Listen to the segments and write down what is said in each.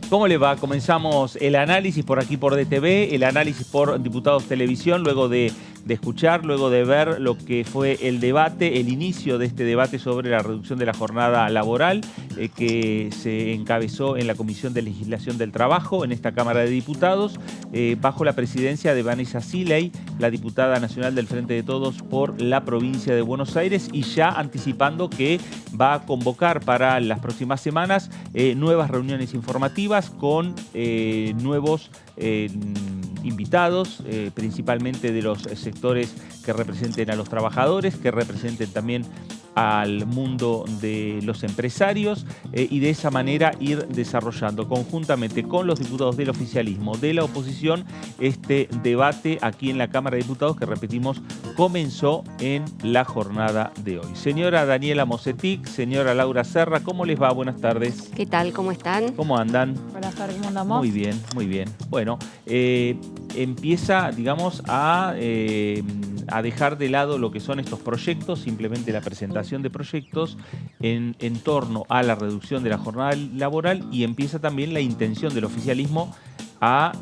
¿Cómo le va? Comenzamos el análisis por aquí por DTV, el análisis por Diputados Televisión, luego de escuchar, luego de ver lo que fue el debate, el inicio de este debate sobre la reducción de la jornada laboral que se encabezó en la Comisión de Legislación del Trabajo, en esta Cámara de Diputados, bajo la presidencia de Vanessa Siley, la diputada nacional del Frente de Todos por la provincia de Buenos Aires, y ya anticipando que va a convocar para las próximas semanas nuevas reuniones informativas con nuevos invitados, principalmente de los sectores que representen a los trabajadores, que representen también al mundo de los empresarios, y de esa manera ir desarrollando conjuntamente con los diputados del oficialismo, de la oposición, este debate aquí en la Cámara de Diputados que, repetimos, comenzó en la jornada de hoy. Señora Daniela Mosetic, señora Laura Serra, ¿cómo les va? Buenas tardes. ¿Qué tal? ¿Cómo están? ¿Cómo andan? Buenas tardes, ¿cómo andamos? Muy bien, muy bien. Bueno, empieza, digamos, a dejar de lado lo que son estos proyectos, simplemente la presentación de proyectos en torno a la reducción de la jornada laboral, y empieza también la intención del oficialismo a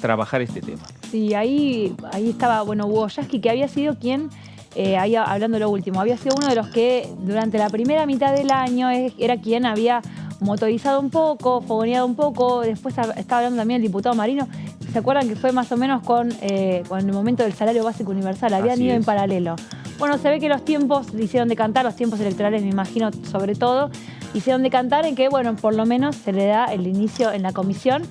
trabajar este tema. Sí, ahí estaba, bueno, Hugo Yasky, que había sido quien, ahí hablando lo último, había sido uno de los que durante la primera mitad del año era quien había motorizado un poco, fogoneado un poco. Después estaba hablando también el diputado Marino. ¿Se acuerdan que fue más o menos con el momento del salario básico universal? Habían ido en paralelo. Bueno, se ve que los tiempos hicieron decantar, los tiempos electorales, me imagino, sobre todo, hicieron decantar en que, bueno, por lo menos se le da el inicio en la comisión,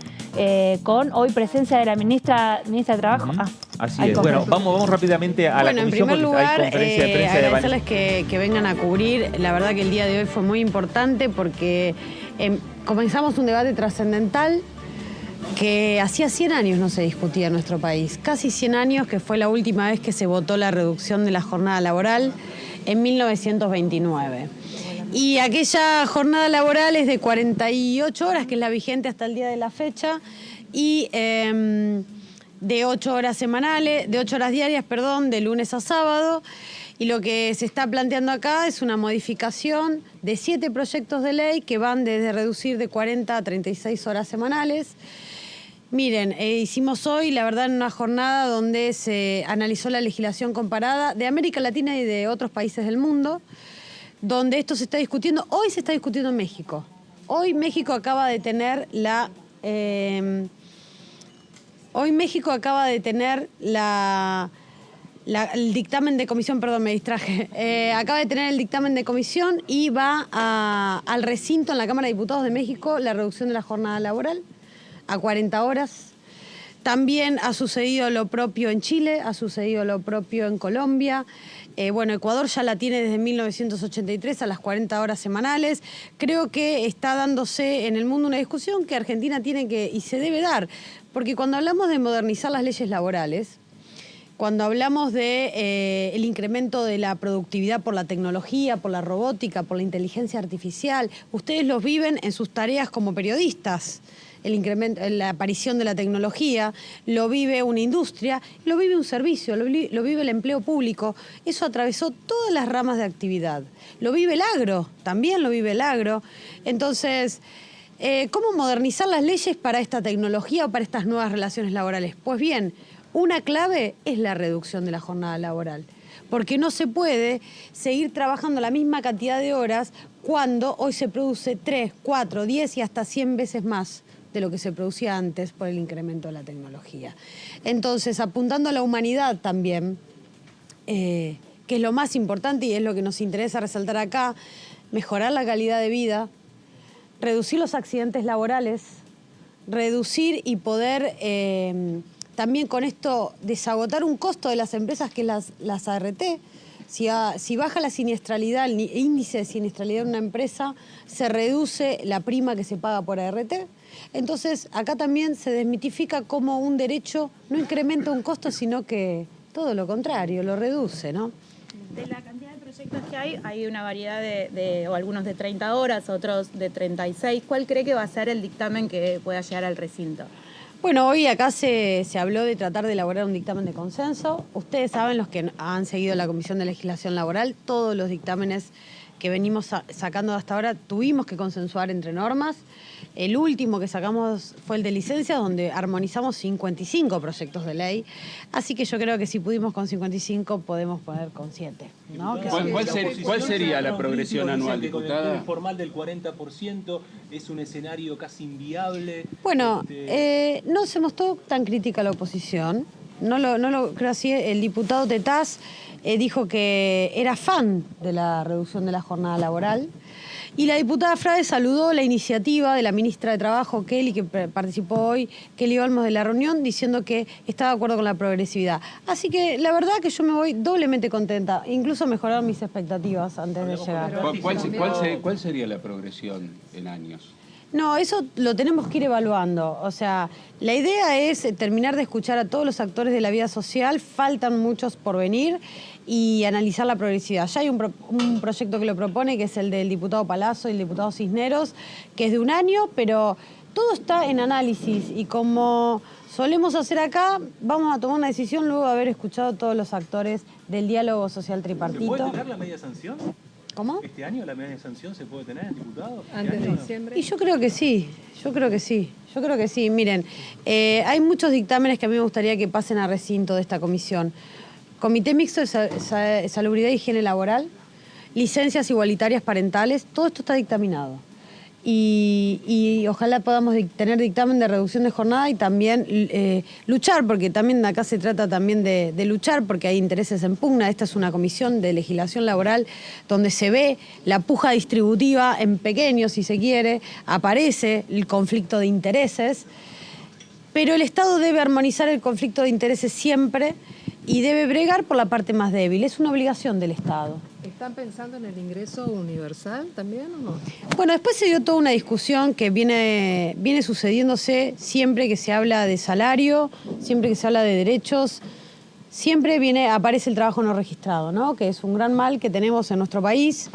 con hoy presencia de la ministra de Trabajo. Así es. Bueno, vamos rápidamente a la comisión. En primer lugar, hay conferencia de prensa agradecerles que vengan a cubrir. La verdad que el día de hoy fue muy importante porque comenzamos un debate trascendental que hacía 100 años no se discutía en nuestro país. Casi 100 años, que fue la última vez que se votó la reducción de la jornada laboral, en 1929. Y aquella jornada laboral es de 48 horas, que es la vigente hasta el día de la fecha, y de 8 horas semanales, de 8 horas diarias, perdón, de lunes a sábado. Y lo que se está planteando acá es una modificación de 7 proyectos de ley que van desde reducir de 40 a 36 horas semanales. Miren, hicimos hoy, la verdad, en una jornada donde se analizó la legislación comparada de América Latina y de otros países del mundo, donde esto se está discutiendo. Hoy se está discutiendo en México. Hoy México acaba de tener el dictamen de comisión, perdón, me distraje. Acaba de tener el dictamen de comisión y va al recinto en la Cámara de Diputados de México la reducción de la jornada laboral a 40 horas. También ha sucedido lo propio en Chile, ha sucedido lo propio en Colombia. Bueno, Ecuador ya la tiene desde 1983 a las 40 horas semanales. Creo que está dándose en el mundo una discusión que Argentina tiene que y se debe dar. Porque cuando hablamos de modernizar las leyes laborales, cuando hablamos de el incremento de la productividad por la tecnología, por la robótica, por la inteligencia artificial, ustedes los viven en sus tareas como periodistas. El incremento, la aparición de la tecnología, lo vive una industria, lo vive un servicio, lo vive el empleo público. Eso atravesó todas las ramas de actividad. Lo vive el agro, también lo vive el agro. Entonces, ¿cómo modernizar las leyes para esta tecnología o para estas nuevas relaciones laborales? Pues bien, una clave es la reducción de la jornada laboral, porque no se puede seguir trabajando la misma cantidad de horas cuando hoy se produce 3, 4, 10 y hasta 100 veces más de lo que se producía antes por el incremento de la tecnología. Entonces, apuntando a la humanidad también, que es lo más importante y es lo que nos interesa resaltar acá, mejorar la calidad de vida, reducir los accidentes laborales, reducir y poder también con esto desagotar un costo de las empresas que las ART. Si baja la siniestralidad, el índice de siniestralidad de una empresa, se reduce la prima que se paga por ART. Entonces, acá también se desmitifica cómo un derecho no incrementa un costo, sino que todo lo contrario, lo reduce, ¿no? De la cantidad de proyectos que hay una variedad o algunos de 30 horas, otros de 36. ¿Cuál cree que va a ser el dictamen que pueda llegar al recinto? Bueno, hoy acá se habló de tratar de elaborar un dictamen de consenso. Ustedes saben, los que han seguido la Comisión de Legislación Laboral, todos los dictámenes que venimos sacando hasta ahora tuvimos que consensuar entre normas El último que sacamos fue el de licencia, donde armonizamos 55 proyectos de ley. Así que yo creo que si pudimos con 55, podemos poner con 7. ¿No? ¿Cuál sería la progresión anual, Con el diputada? informal del 40% es un escenario casi inviable. Bueno, no se mostró tan crítica la oposición. No lo creo así. El diputado Tetaz dijo que era fan de la reducción de la jornada laboral. Y la diputada Frade saludó la iniciativa de la ministra de Trabajo, Kelly, que participó hoy, Kelly Olmos, de la reunión, diciendo que estaba de acuerdo con la progresividad. Así que la verdad que yo me voy doblemente contenta, incluso mejorar mis expectativas antes de llegar. ¿Cuál sería la progresión en años? No, eso lo tenemos que ir evaluando. O sea, la idea es terminar de escuchar a todos los actores de la vida social, faltan muchos por venir, y analizar la progresividad. Ya hay un proyecto que lo propone, que es el del diputado Palazzo y el diputado Cisneros, que es de 1 año, pero todo está en análisis y como solemos hacer acá, vamos a tomar una decisión luego de haber escuchado a todos los actores del diálogo social tripartito. ¿Se puede tener la media sanción? ¿Cómo? ¿Este año la media sanción se puede tener, diputado? Antes de diciembre. Y yo creo que sí, yo creo que sí. Miren, hay muchos dictámenes que a mí me gustaría que pasen a recinto de esta comisión. Comité Mixto de Salubridad e Higiene Laboral, licencias igualitarias parentales, todo esto está dictaminado. Y ojalá podamos tener dictamen de reducción de jornada y también luchar, porque también acá se trata también de luchar, porque hay intereses en pugna. Esta es una comisión de legislación laboral donde se ve la puja distributiva en pequeño, si se quiere, aparece el conflicto de intereses, pero el Estado debe armonizar el conflicto de intereses siempre y debe bregar por la parte más débil. Es una obligación del Estado. ¿Están pensando en el ingreso universal también o no? Bueno, después se dio toda una discusión que viene sucediéndose siempre que se habla de salario, siempre que se habla de derechos, siempre aparece el trabajo no registrado, ¿no? Que es un gran mal que tenemos en nuestro país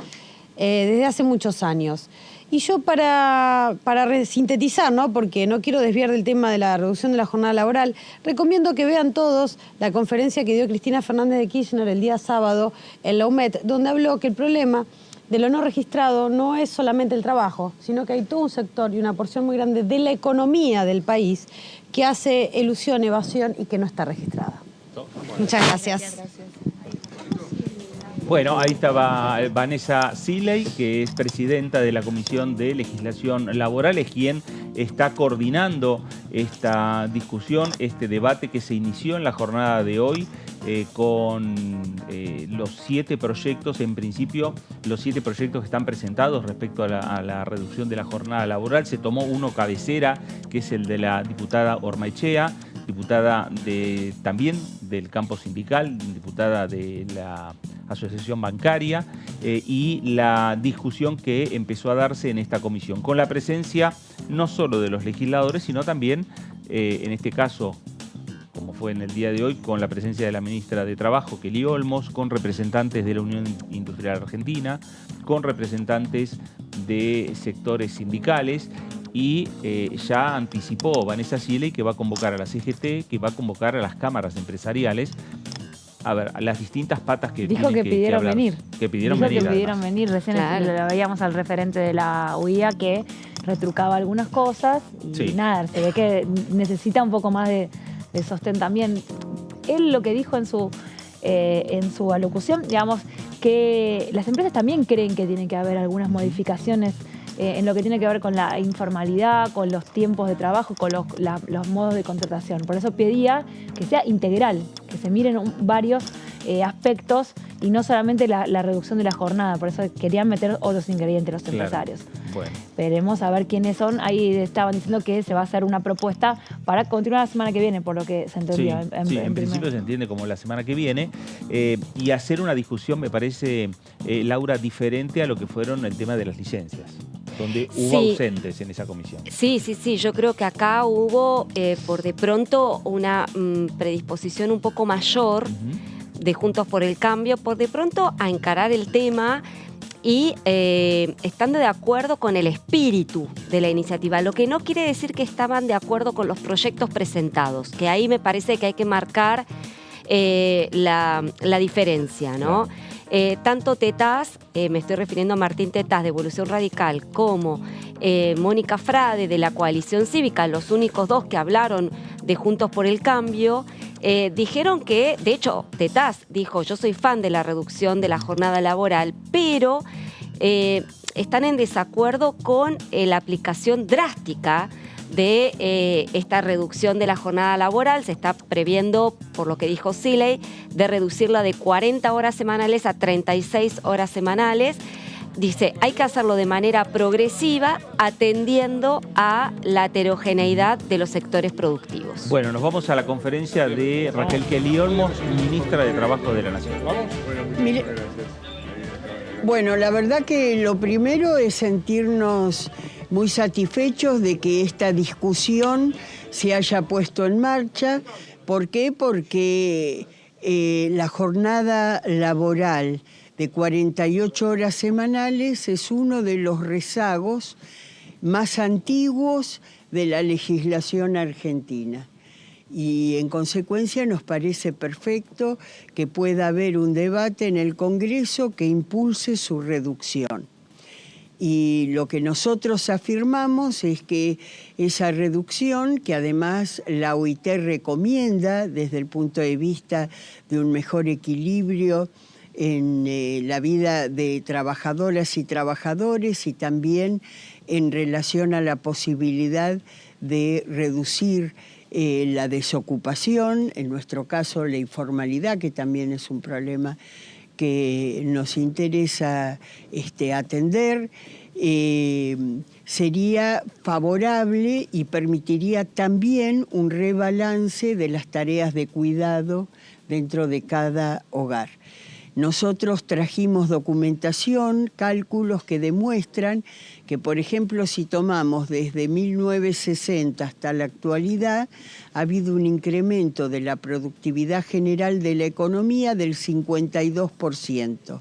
desde hace muchos años. Y yo para sintetizar, ¿no? Porque no quiero desviar del tema de la reducción de la jornada laboral, recomiendo que vean todos la conferencia que dio Cristina Fernández de Kirchner el día sábado en la UMED, donde habló que el problema de lo no registrado no es solamente el trabajo, sino que hay todo un sector y una porción muy grande de la economía del país que hace elusión, evasión y que no está registrada. Muchas gracias. Bueno, ahí estaba Vanessa Siley, que es presidenta de la Comisión de Legislación Laboral, es quien está coordinando esta discusión, este debate que se inició en la jornada de hoy con los 7 proyectos, en principio, los 7 proyectos que están presentados respecto a la reducción de la jornada laboral. Se tomó uno cabecera, que es el de la diputada Ormaechea, diputada también del campo sindical, diputada de la Asociación Bancaria, y la discusión que empezó a darse en esta comisión, con la presencia no solo de los legisladores, sino también, en este caso, como fue en el día de hoy, con la presencia de la ministra de Trabajo, Kelly Olmos, con representantes de la Unión Industrial Argentina, con representantes de sectores sindicales, y ya anticipó Vanessa Siley que va a convocar a la CGT, que va a convocar a las cámaras empresariales, a ver, a las distintas patas que dijo que pidieron venir. Que pidieron dijo venir. Que pidieron venir. Recién lo veíamos al referente de la UIA que retrucaba algunas cosas y sí. Nada, se ve que necesita un poco más de sostén también. Él lo que dijo en su alocución, digamos, que las empresas también creen que tiene que haber algunas modificaciones en lo que tiene que ver con la informalidad, con los tiempos de trabajo, con los modos de contratación. Por eso pedía que sea integral, que se miren varios aspectos y no solamente la reducción de la jornada. Por eso querían meter otros ingredientes los empresarios. Bueno. Veremos a ver quiénes son. Ahí estaban diciendo que se va a hacer una propuesta para continuar la semana que viene, por lo que se entendió. Sí, en principio se entiende como la semana que viene. Y hacer una discusión, me parece, Laura, diferente a lo que fueron el tema de las licencias, donde hubo ausentes en esa comisión. Sí. Yo creo que acá hubo, por de pronto, una predisposición un poco mayor de Juntos por el Cambio, por de pronto a encarar el tema y estando de acuerdo con el espíritu de la iniciativa, lo que no quiere decir que estaban de acuerdo con los proyectos presentados, que ahí me parece que hay que marcar la diferencia, ¿no? Tanto Tetaz, me estoy refiriendo a Martín Tetaz de Evolución Radical, como Mónica Frade de la Coalición Cívica, los únicos dos que hablaron de Juntos por el Cambio, dijeron que, de hecho, Tetaz dijo: yo soy fan de la reducción de la jornada laboral, pero están en desacuerdo con la aplicación drástica de esta reducción de la jornada laboral. Se está previendo, por lo que dijo Siley, de reducirla de 40 horas semanales a 36 horas semanales. Dice, hay que hacerlo de manera progresiva, atendiendo a la heterogeneidad de los sectores productivos. Bueno, nos vamos a la conferencia de Raquel Kelly Olmos, ministra de Trabajo de la Nación. Mire, bueno, la verdad que lo primero es sentirnos muy satisfechos de que esta discusión se haya puesto en marcha. ¿Por qué? Porque la jornada laboral de 48 horas semanales es uno de los rezagos más antiguos de la legislación argentina. Y en consecuencia nos parece perfecto que pueda haber un debate en el Congreso que impulse su reducción. Y lo que nosotros afirmamos es que esa reducción, que además la OIT recomienda desde el punto de vista de un mejor equilibrio en la vida de trabajadoras y trabajadores, y también en relación a la posibilidad de reducir la desocupación, en nuestro caso la informalidad, que también es un problema que nos interesa atender, sería favorable y permitiría también un rebalance de las tareas de cuidado dentro de cada hogar. Nosotros trajimos documentación, cálculos que demuestran que, por ejemplo, si tomamos desde 1960 hasta la actualidad, ha habido un incremento de la productividad general de la economía del 52%.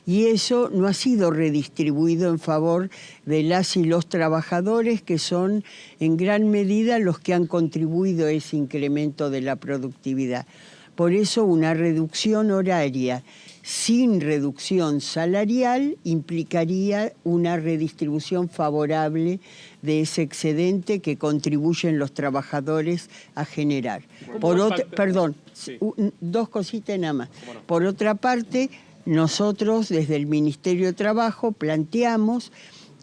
Y eso no ha sido redistribuido en favor de las y los trabajadores, que son en gran medida los que han contribuido a ese incremento de la productividad. Por eso una reducción horaria sin reducción salarial implicaría una redistribución favorable de ese excedente que contribuyen los trabajadores a generar. Dos cositas nada más. Bueno. Por otra parte, nosotros desde el Ministerio de Trabajo planteamos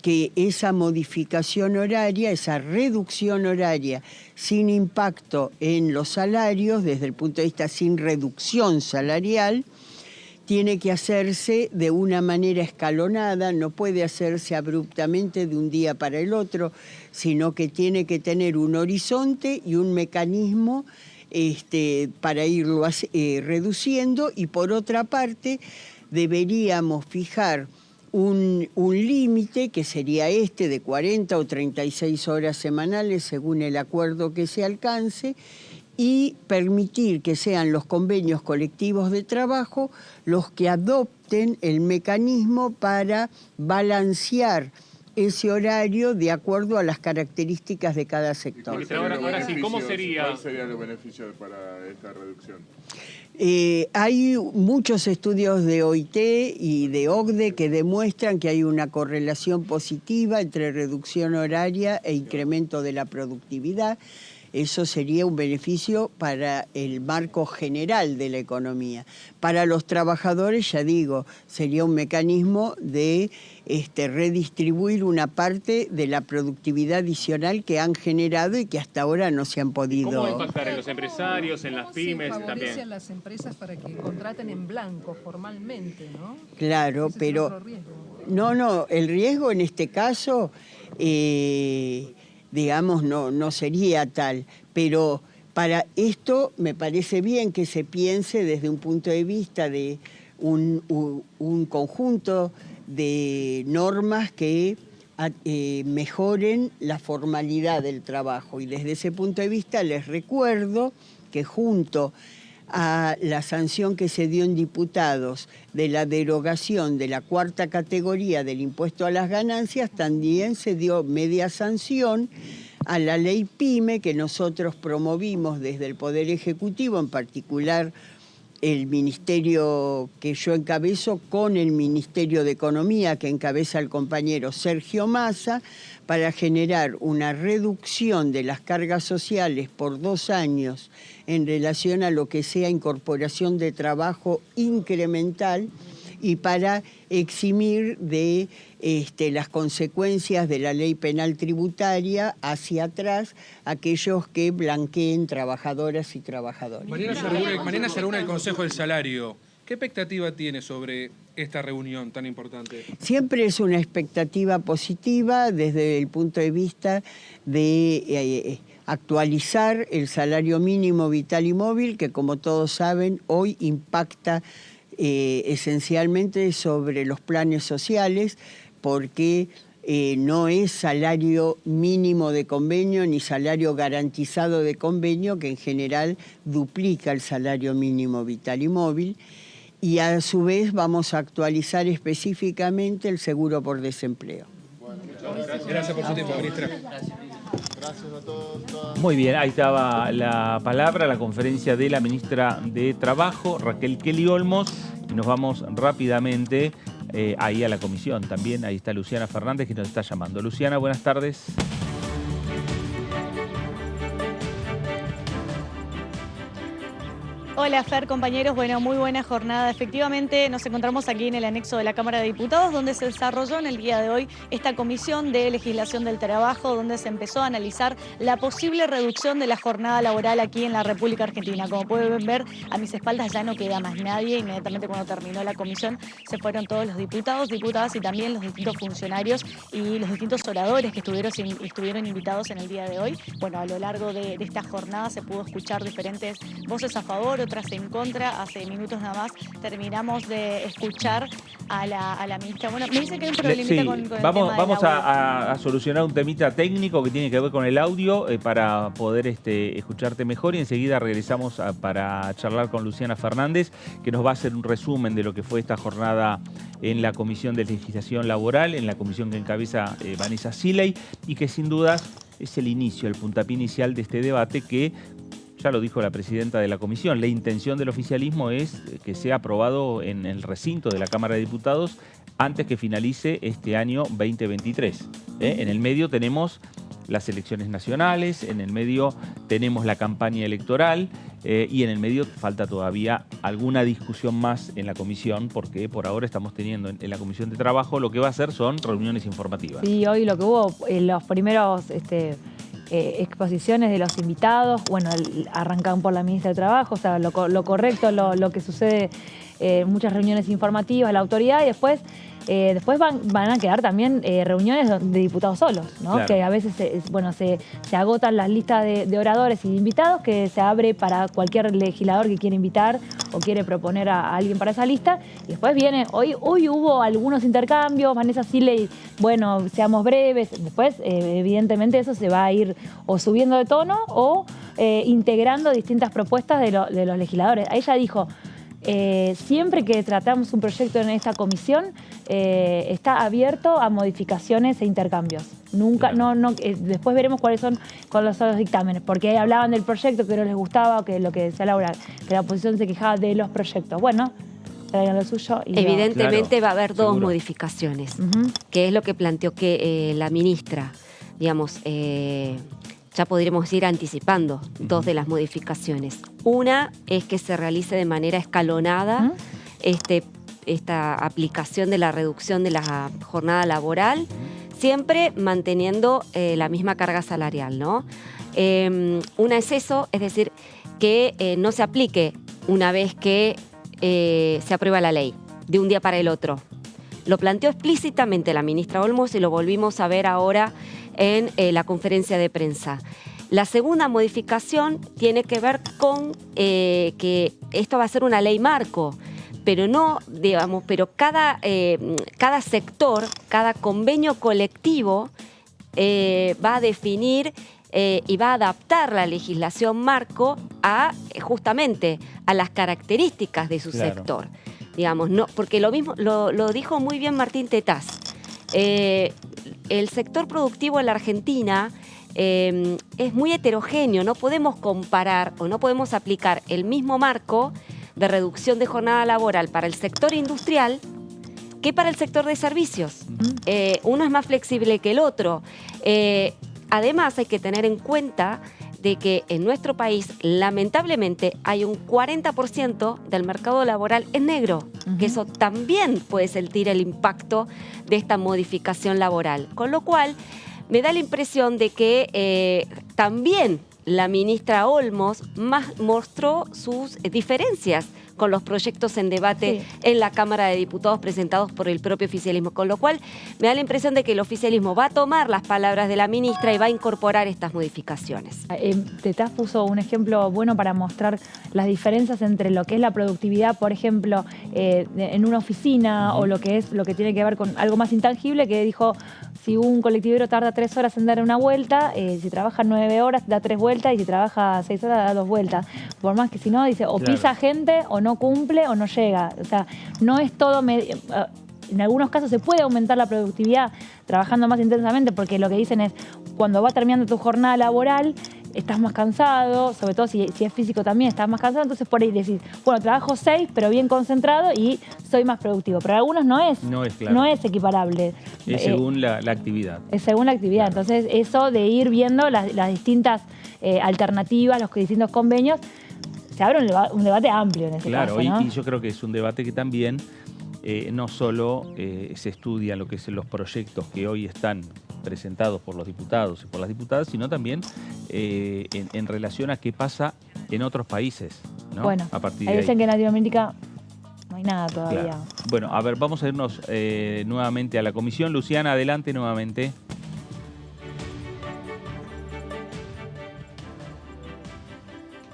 que esa modificación horaria, esa reducción horaria sin impacto en los salarios, desde el punto de vista sin reducción salarial, tiene que hacerse de una manera escalonada, no puede hacerse abruptamente de un día para el otro, sino que tiene que tener un horizonte y un mecanismo para irlo reduciendo. Y por otra parte, deberíamos fijar un límite, que sería de 40 o 36 horas semanales, según el acuerdo que se alcance, y permitir que sean los convenios colectivos de trabajo los que adopten el mecanismo para balancear ese horario de acuerdo a las características de cada sector. Ahora sí, ¿cómo sería? ¿Cuál sería el beneficio para esta reducción? Hay muchos estudios de OIT y de OCDE que demuestran que hay una correlación positiva entre reducción horaria e incremento de la productividad. Eso sería un beneficio para el marco general de la economía. Para los trabajadores, ya digo, sería un mecanismo de redistribuir una parte de la productividad adicional que han generado y que hasta ahora no se han podido... ¿Cómo va a impactar en los empresarios, en las pymes también? Favorece a las empresas para que contraten en blanco formalmente, ¿no? Claro, pero... No, el riesgo en este caso... digamos, no sería tal, pero para esto me parece bien que se piense desde un punto de vista de un conjunto de normas que mejoren la formalidad del trabajo. Y desde ese punto de vista les recuerdo que junto a la sanción que se dio en diputados de la derogación de la cuarta categoría del impuesto a las ganancias, también se dio media sanción a la ley PYME que nosotros promovimos desde el Poder Ejecutivo, en particular el ministerio que yo encabezo con el Ministerio de Economía que encabeza el compañero Sergio Massa para generar una reducción de las cargas sociales por 2 años en relación a lo que sea incorporación de trabajo incremental y para eximir de las consecuencias de la ley penal tributaria hacia atrás aquellos que blanqueen trabajadoras y trabajadores. Mañana se reúne el Consejo del Salario. ¿Qué expectativa tiene sobre esta reunión tan importante? Siempre es una expectativa positiva desde el punto de vista de actualizar el salario mínimo vital y móvil, que como todos saben hoy impacta esencialmente sobre los planes sociales, porque no es salario mínimo de convenio ni salario garantizado de convenio, que en general duplica el salario mínimo vital y móvil, y a su vez vamos a actualizar específicamente el seguro por desempleo. Bueno, gracias por su tiempo, ministra. Gracias a todos. Muy bien, ahí estaba la palabra, la conferencia de la ministra de Trabajo, Raquel Kelly Olmos, y nos vamos rápidamente ahí a la comisión. También ahí está Luciana Fernández que nos está llamando. Luciana, buenas tardes. Hola Fer, compañeros, bueno, muy buena jornada. Efectivamente nos encontramos aquí en el anexo de la Cámara de Diputados, donde se desarrolló en el día de hoy esta comisión de legislación del trabajo, donde se empezó a analizar la posible reducción de la jornada laboral aquí en la República Argentina. Como pueden ver, a mis espaldas ya no queda más nadie. Inmediatamente cuando terminó la comisión se fueron todos los diputados, diputadas y también los distintos funcionarios y los distintos oradores que estuvieron invitados en el día de hoy. Bueno, a lo largo de esta jornada se pudo escuchar diferentes voces a favor, otras en contra. Hace minutos nada más terminamos de escuchar a la ministra. Bueno, me dice que hay un problemita con el tema vamos a solucionar un temita técnico que tiene que ver con el audio para poder escucharte mejor, y enseguida regresamos para charlar con Luciana Fernández, que nos va a hacer un resumen de lo que fue esta jornada en la Comisión de Legislación Laboral, en la comisión que encabeza Vanessa Siley, y que sin dudas es el inicio, el puntapié inicial de este debate que, ya lo dijo la presidenta de la comisión, la intención del oficialismo es que sea aprobado en el recinto de la Cámara de Diputados antes que finalice este año 2023. En el medio tenemos las elecciones nacionales, en el medio tenemos la campaña electoral y en el medio falta todavía alguna discusión más en la comisión, porque por ahora estamos teniendo en la Comisión de Trabajo lo que va a hacer son reuniones informativas. Sí, hoy lo que hubo en los primeros exposiciones de los invitados, bueno, arrancaron por la ministra de Trabajo, o sea, lo correcto, lo que sucede en muchas reuniones informativas, la autoridad, y después van a quedar también reuniones de diputados solos, ¿no? Claro. Que a veces se agotan las listas de oradores y de invitados, que se abre para cualquier legislador que quiera invitar o quiere proponer a alguien para esa lista. Y después viene, hoy hubo algunos intercambios, Vanessa Siley, bueno, seamos breves. Después, evidentemente, eso se va a ir o subiendo de tono o integrando distintas propuestas de los legisladores. Ella dijo, siempre que tratamos un proyecto en esta comisión, está abierto a modificaciones e intercambios. Nunca, después veremos cuáles son los dictámenes, porque hablaban del proyecto que no les gustaba, o que lo que decía Laura, que la oposición se quejaba de los proyectos. Bueno, traigan lo suyo. Y evidentemente va a haber dos modificaciones, que es lo que planteó que la ministra, digamos, ya podríamos ir anticipando dos de las modificaciones. Una es que se realice de manera escalonada esta aplicación de la reducción de la jornada laboral, siempre manteniendo la misma carga salarial, ¿no? Una es eso, es decir, que no se aplique una vez que se aprueba la ley, de un día para el otro. Lo planteó explícitamente la ministra Olmos y lo volvimos a ver ahora en la conferencia de prensa. La segunda modificación tiene que ver con que esto va a ser una ley marco, pero no, digamos, pero cada sector, cada convenio colectivo va a definir y va a adaptar la legislación marco justamente a las características de su sector. Digamos, no, porque lo mismo lo dijo muy bien Martín Tetaz. El sector productivo en la Argentina es muy heterogéneo, no podemos comparar o no podemos aplicar el mismo marco de reducción de jornada laboral para el sector industrial que para el sector de servicios. Uno es más flexible que el otro. Además, hay que tener en cuenta de que en nuestro país, lamentablemente, hay un 40% del mercado laboral en negro, que eso también puede sentir el impacto de esta modificación laboral. Con lo cual, me da la impresión de que también la ministra Olmos mostró sus diferencias con los proyectos en debate en la Cámara de Diputados presentados por el propio oficialismo. Con lo cual, me da la impresión de que el oficialismo va a tomar las palabras de la ministra y va a incorporar estas modificaciones. Tetaz puso un ejemplo bueno para mostrar las diferencias entre lo que es la productividad, por ejemplo, en una oficina, o lo que tiene que ver con algo más intangible, que dijo, si un colectivero tarda 3 horas en dar una vuelta, si trabaja 9 horas da 3 vueltas, y si trabaja 6 horas da 2 vueltas. Por más que si no, dice, o pisa gente, o no cumple, o no llega. O sea, no es todo... En algunos casos se puede aumentar la productividad trabajando más intensamente, porque lo que dicen es, cuando va terminando tu jornada laboral, estás más cansado, sobre todo si es físico también, estás más cansado, entonces por ahí decís, bueno, trabajo 6, pero bien concentrado y soy más productivo. Pero algunos no es equiparable. Es según la actividad. Es según la actividad. Claro. Entonces, eso de ir viendo las distintas alternativas, los distintos convenios, se abre un debate amplio en ese caso, ¿no? Y yo creo que es un debate que también no solo se estudia lo que son los proyectos que hoy están presentados por los diputados y por las diputadas, sino también en relación a qué pasa en otros países, ¿no? Bueno, a partir ahí de dicen que en Latinoamérica no hay nada todavía. Claro. Bueno, a ver, vamos a irnos nuevamente a la comisión. Luciana, adelante nuevamente.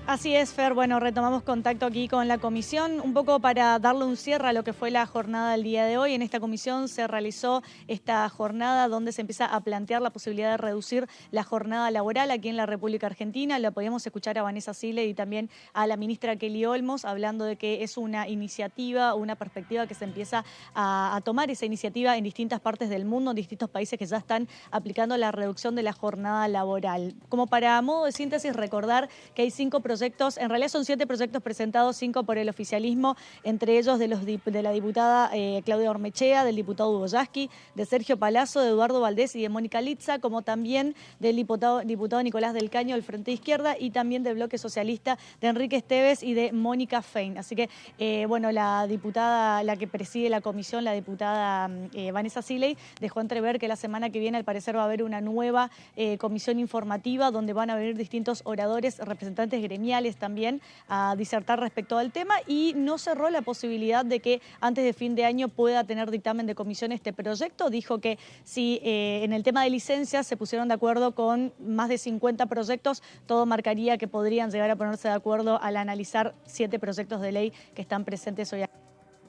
Así es, Fer. Bueno, retomamos contacto aquí con la comisión, un poco para darle un cierre a lo que fue la jornada del día de hoy. En esta comisión se realizó esta jornada donde se empieza a plantear la posibilidad de reducir la jornada laboral aquí en la República Argentina. La podíamos escuchar a Vanessa Sile y también a la ministra Kelly Olmos hablando de que es una iniciativa, una perspectiva que se empieza a tomar esa iniciativa en distintas partes del mundo, en distintos países que ya están aplicando la reducción de la jornada laboral. Como para modo de síntesis, recordar que hay 5 proyectos, en realidad son 7 proyectos presentados, 5 por el oficialismo, entre ellos de la diputada Claudia Ormechea, del diputado Hugo Yasky, de Sergio Palazzo, de Eduardo Valdés y de Mónica Litza, como también del diputado Nicolás del Caño del Frente Izquierda y también del Bloque Socialista de Enrique Esteves y de Mónica Fein. Así que, bueno, la diputada, la que preside la comisión, la diputada Vanessa Siley, dejó entrever que la semana que viene al parecer va a haber una nueva comisión informativa donde van a venir distintos oradores, representantes gremiales también a disertar respecto al tema, y no cerró la posibilidad de que antes de fin de año pueda tener dictamen de comisión este proyecto. Dijo que si en el tema de licencias se pusieron de acuerdo con más de 50 proyectos, todo marcaría que podrían llegar a ponerse de acuerdo al analizar 7 proyectos de ley que están presentes hoy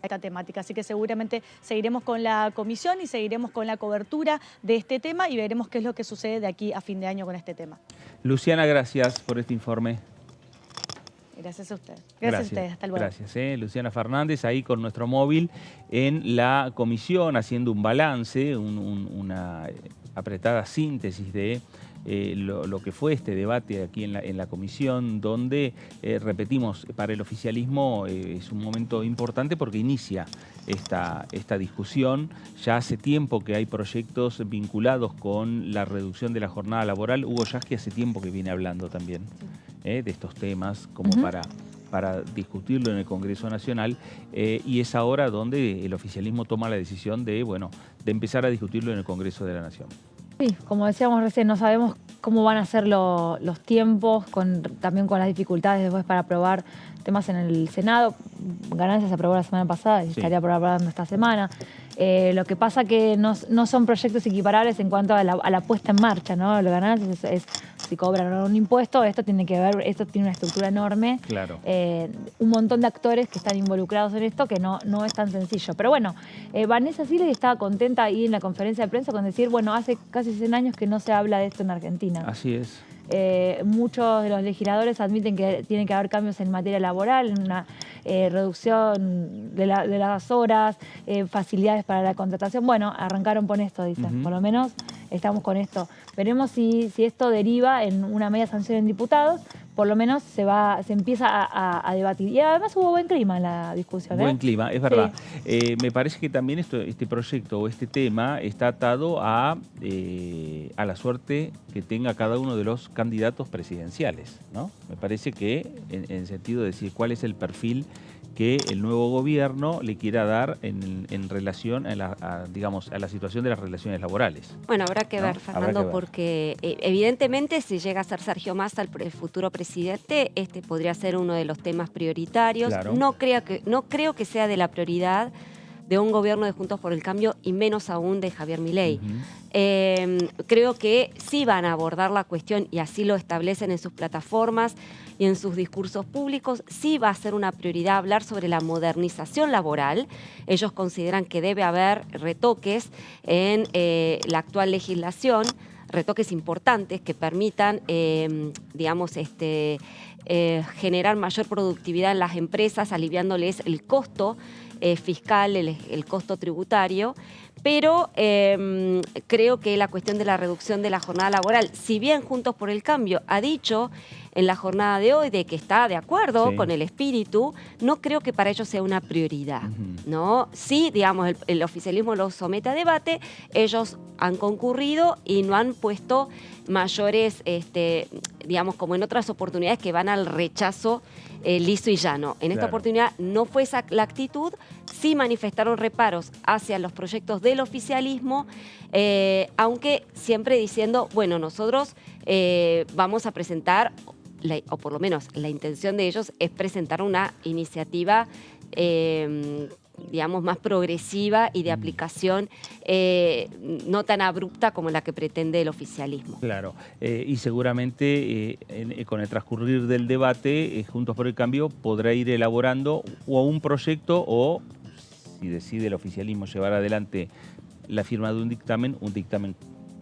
esta temática. Así que seguramente seguiremos con la comisión y seguiremos con la cobertura de este tema y veremos qué es lo que sucede de aquí a fin de año con este tema. Luciana, gracias por este informe. Gracias a usted. Gracias a ustedes. Hasta luego. Gracias. Luciana Fernández, ahí con nuestro móvil en la comisión, haciendo un balance, una apretada síntesis de lo que fue este debate aquí en la comisión, donde, repetimos, para el oficialismo es un momento importante porque inicia esta discusión. Ya hace tiempo que hay proyectos vinculados con la reducción de la jornada laboral. Hugo Yasky hace tiempo que viene hablando también de estos temas, como para discutirlo en el Congreso Nacional, y es ahora donde el oficialismo toma la decisión de empezar a discutirlo en el Congreso de la Nación. Sí, como decíamos recién, no sabemos cómo van a ser los tiempos, también con las dificultades después para aprobar temas en el Senado. Ganancias se aprobó la semana pasada y estaría aprobando esta semana. Lo que pasa que no son proyectos equiparables en cuanto a la puesta en marcha, ¿no? Lo ganancias es si cobran un impuesto, esto tiene una estructura enorme. Claro. Un montón de actores que están involucrados en esto que no es tan sencillo. Pero bueno, Vanessa Siley estaba contenta ahí en la conferencia de prensa con decir, bueno, hace casi 100 años que no se habla de esto en Argentina. Así es. Muchos de los legisladores admiten que tiene que haber cambios en materia laboral, una reducción de las horas, facilidades para la contratación. Bueno, arrancaron con esto, dicen. Por lo menos estamos con esto. Veremos si esto deriva en una media sanción en diputados, por lo menos se empieza a debatir. Y además hubo buen clima en la discusión. Buen clima, es verdad. Me parece que también este proyecto o este tema está atado a la suerte que tenga cada uno de los candidatos presidenciales, ¿no? Me parece que en sentido de decir cuál es el perfil que el nuevo gobierno le quiera dar en relación a la situación de las relaciones laborales. Bueno, habrá que ver, Fernando, porque evidentemente si llega a ser Sergio Massa el futuro presidente, este podría ser uno de los temas prioritarios. Claro. No creo que sea de la prioridad de un gobierno de Juntos por el Cambio y menos aún de Javier Milei. Creo que sí van a abordar la cuestión y así lo establecen en sus plataformas y en sus discursos públicos. Sí va a ser una prioridad hablar sobre la modernización laboral. Ellos consideran que debe haber retoques en la actual legislación, retoques importantes que permitan, generar mayor productividad en las empresas, aliviándoles el costo fiscal, el costo tributario, pero creo que la cuestión de la reducción de la jornada laboral, si bien Juntos por el Cambio ha dicho en la jornada de hoy de que está de acuerdo con el espíritu, no creo que para ellos sea una prioridad, ¿no? Sí, digamos, el oficialismo lo somete a debate, ellos han concurrido y no han puesto mayores, digamos, como en otras oportunidades que van al rechazo liso y llano. En esta oportunidad no fue esa la actitud, sí manifestaron reparos hacia los proyectos del oficialismo, aunque siempre diciendo, bueno, nosotros vamos a presentar, o por lo menos la intención de ellos es presentar una iniciativa digamos, más progresiva y de aplicación no tan abrupta como la que pretende el oficialismo. Claro, y seguramente con el transcurrir del debate, Juntos por el Cambio podrá ir elaborando o un proyecto o, si decide el oficialismo llevar adelante la firma de un dictamen,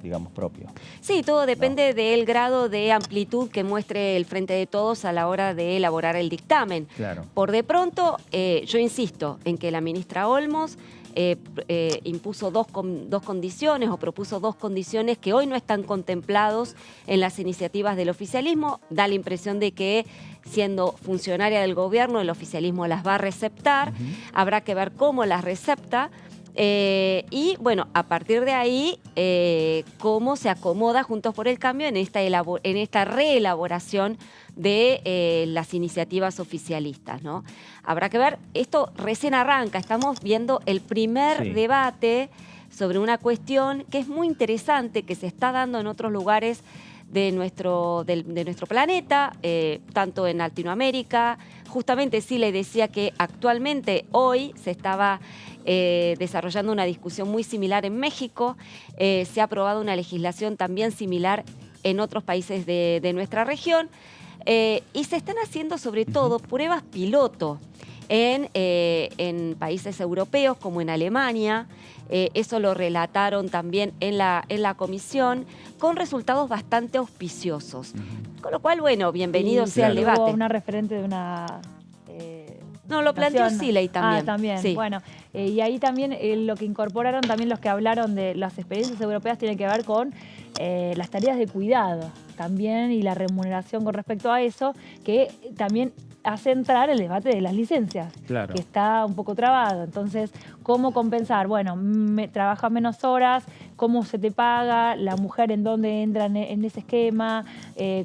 digamos, propio. Sí, todo depende del grado de amplitud que muestre el Frente de Todos a la hora de elaborar el dictamen. Claro. Por de pronto, yo insisto en que la ministra Olmos impuso dos condiciones o propuso dos condiciones que hoy no están contemplados en las iniciativas del oficialismo. Da la impresión de que siendo funcionaria del gobierno el oficialismo las va a receptar. Habrá que ver cómo las recepta. Y bueno, a partir de ahí, cómo se acomoda Juntos por el Cambio en esta reelaboración de las iniciativas oficialistas, ¿no? Habrá que ver, esto recién arranca, estamos viendo el primer debate sobre una cuestión que es muy interesante, que se está dando en otros lugares de nuestro planeta, tanto en Latinoamérica. Justamente sí le decía que actualmente hoy se estaba desarrollando una discusión muy similar en México, se ha aprobado una legislación también similar en otros países de nuestra región y se están haciendo sobre todo pruebas piloto en países europeos como en Alemania. Eso lo relataron también en la comisión, con resultados bastante auspiciosos. Con lo cual, bueno, bienvenido sea el debate. Hubo una referente de una... No, lo planteó Siley también. Ah, también. Sí. Bueno, y ahí también lo que incorporaron también los que hablaron de las experiencias europeas tiene que ver con las tareas de cuidado también y la remuneración con respecto a eso, que también hace entrar el debate de las licencias, claro, que está un poco trabado. Entonces, ¿cómo compensar? Bueno, trabajas menos horas, ¿cómo se te paga? La mujer, ¿en dónde entra en ese esquema?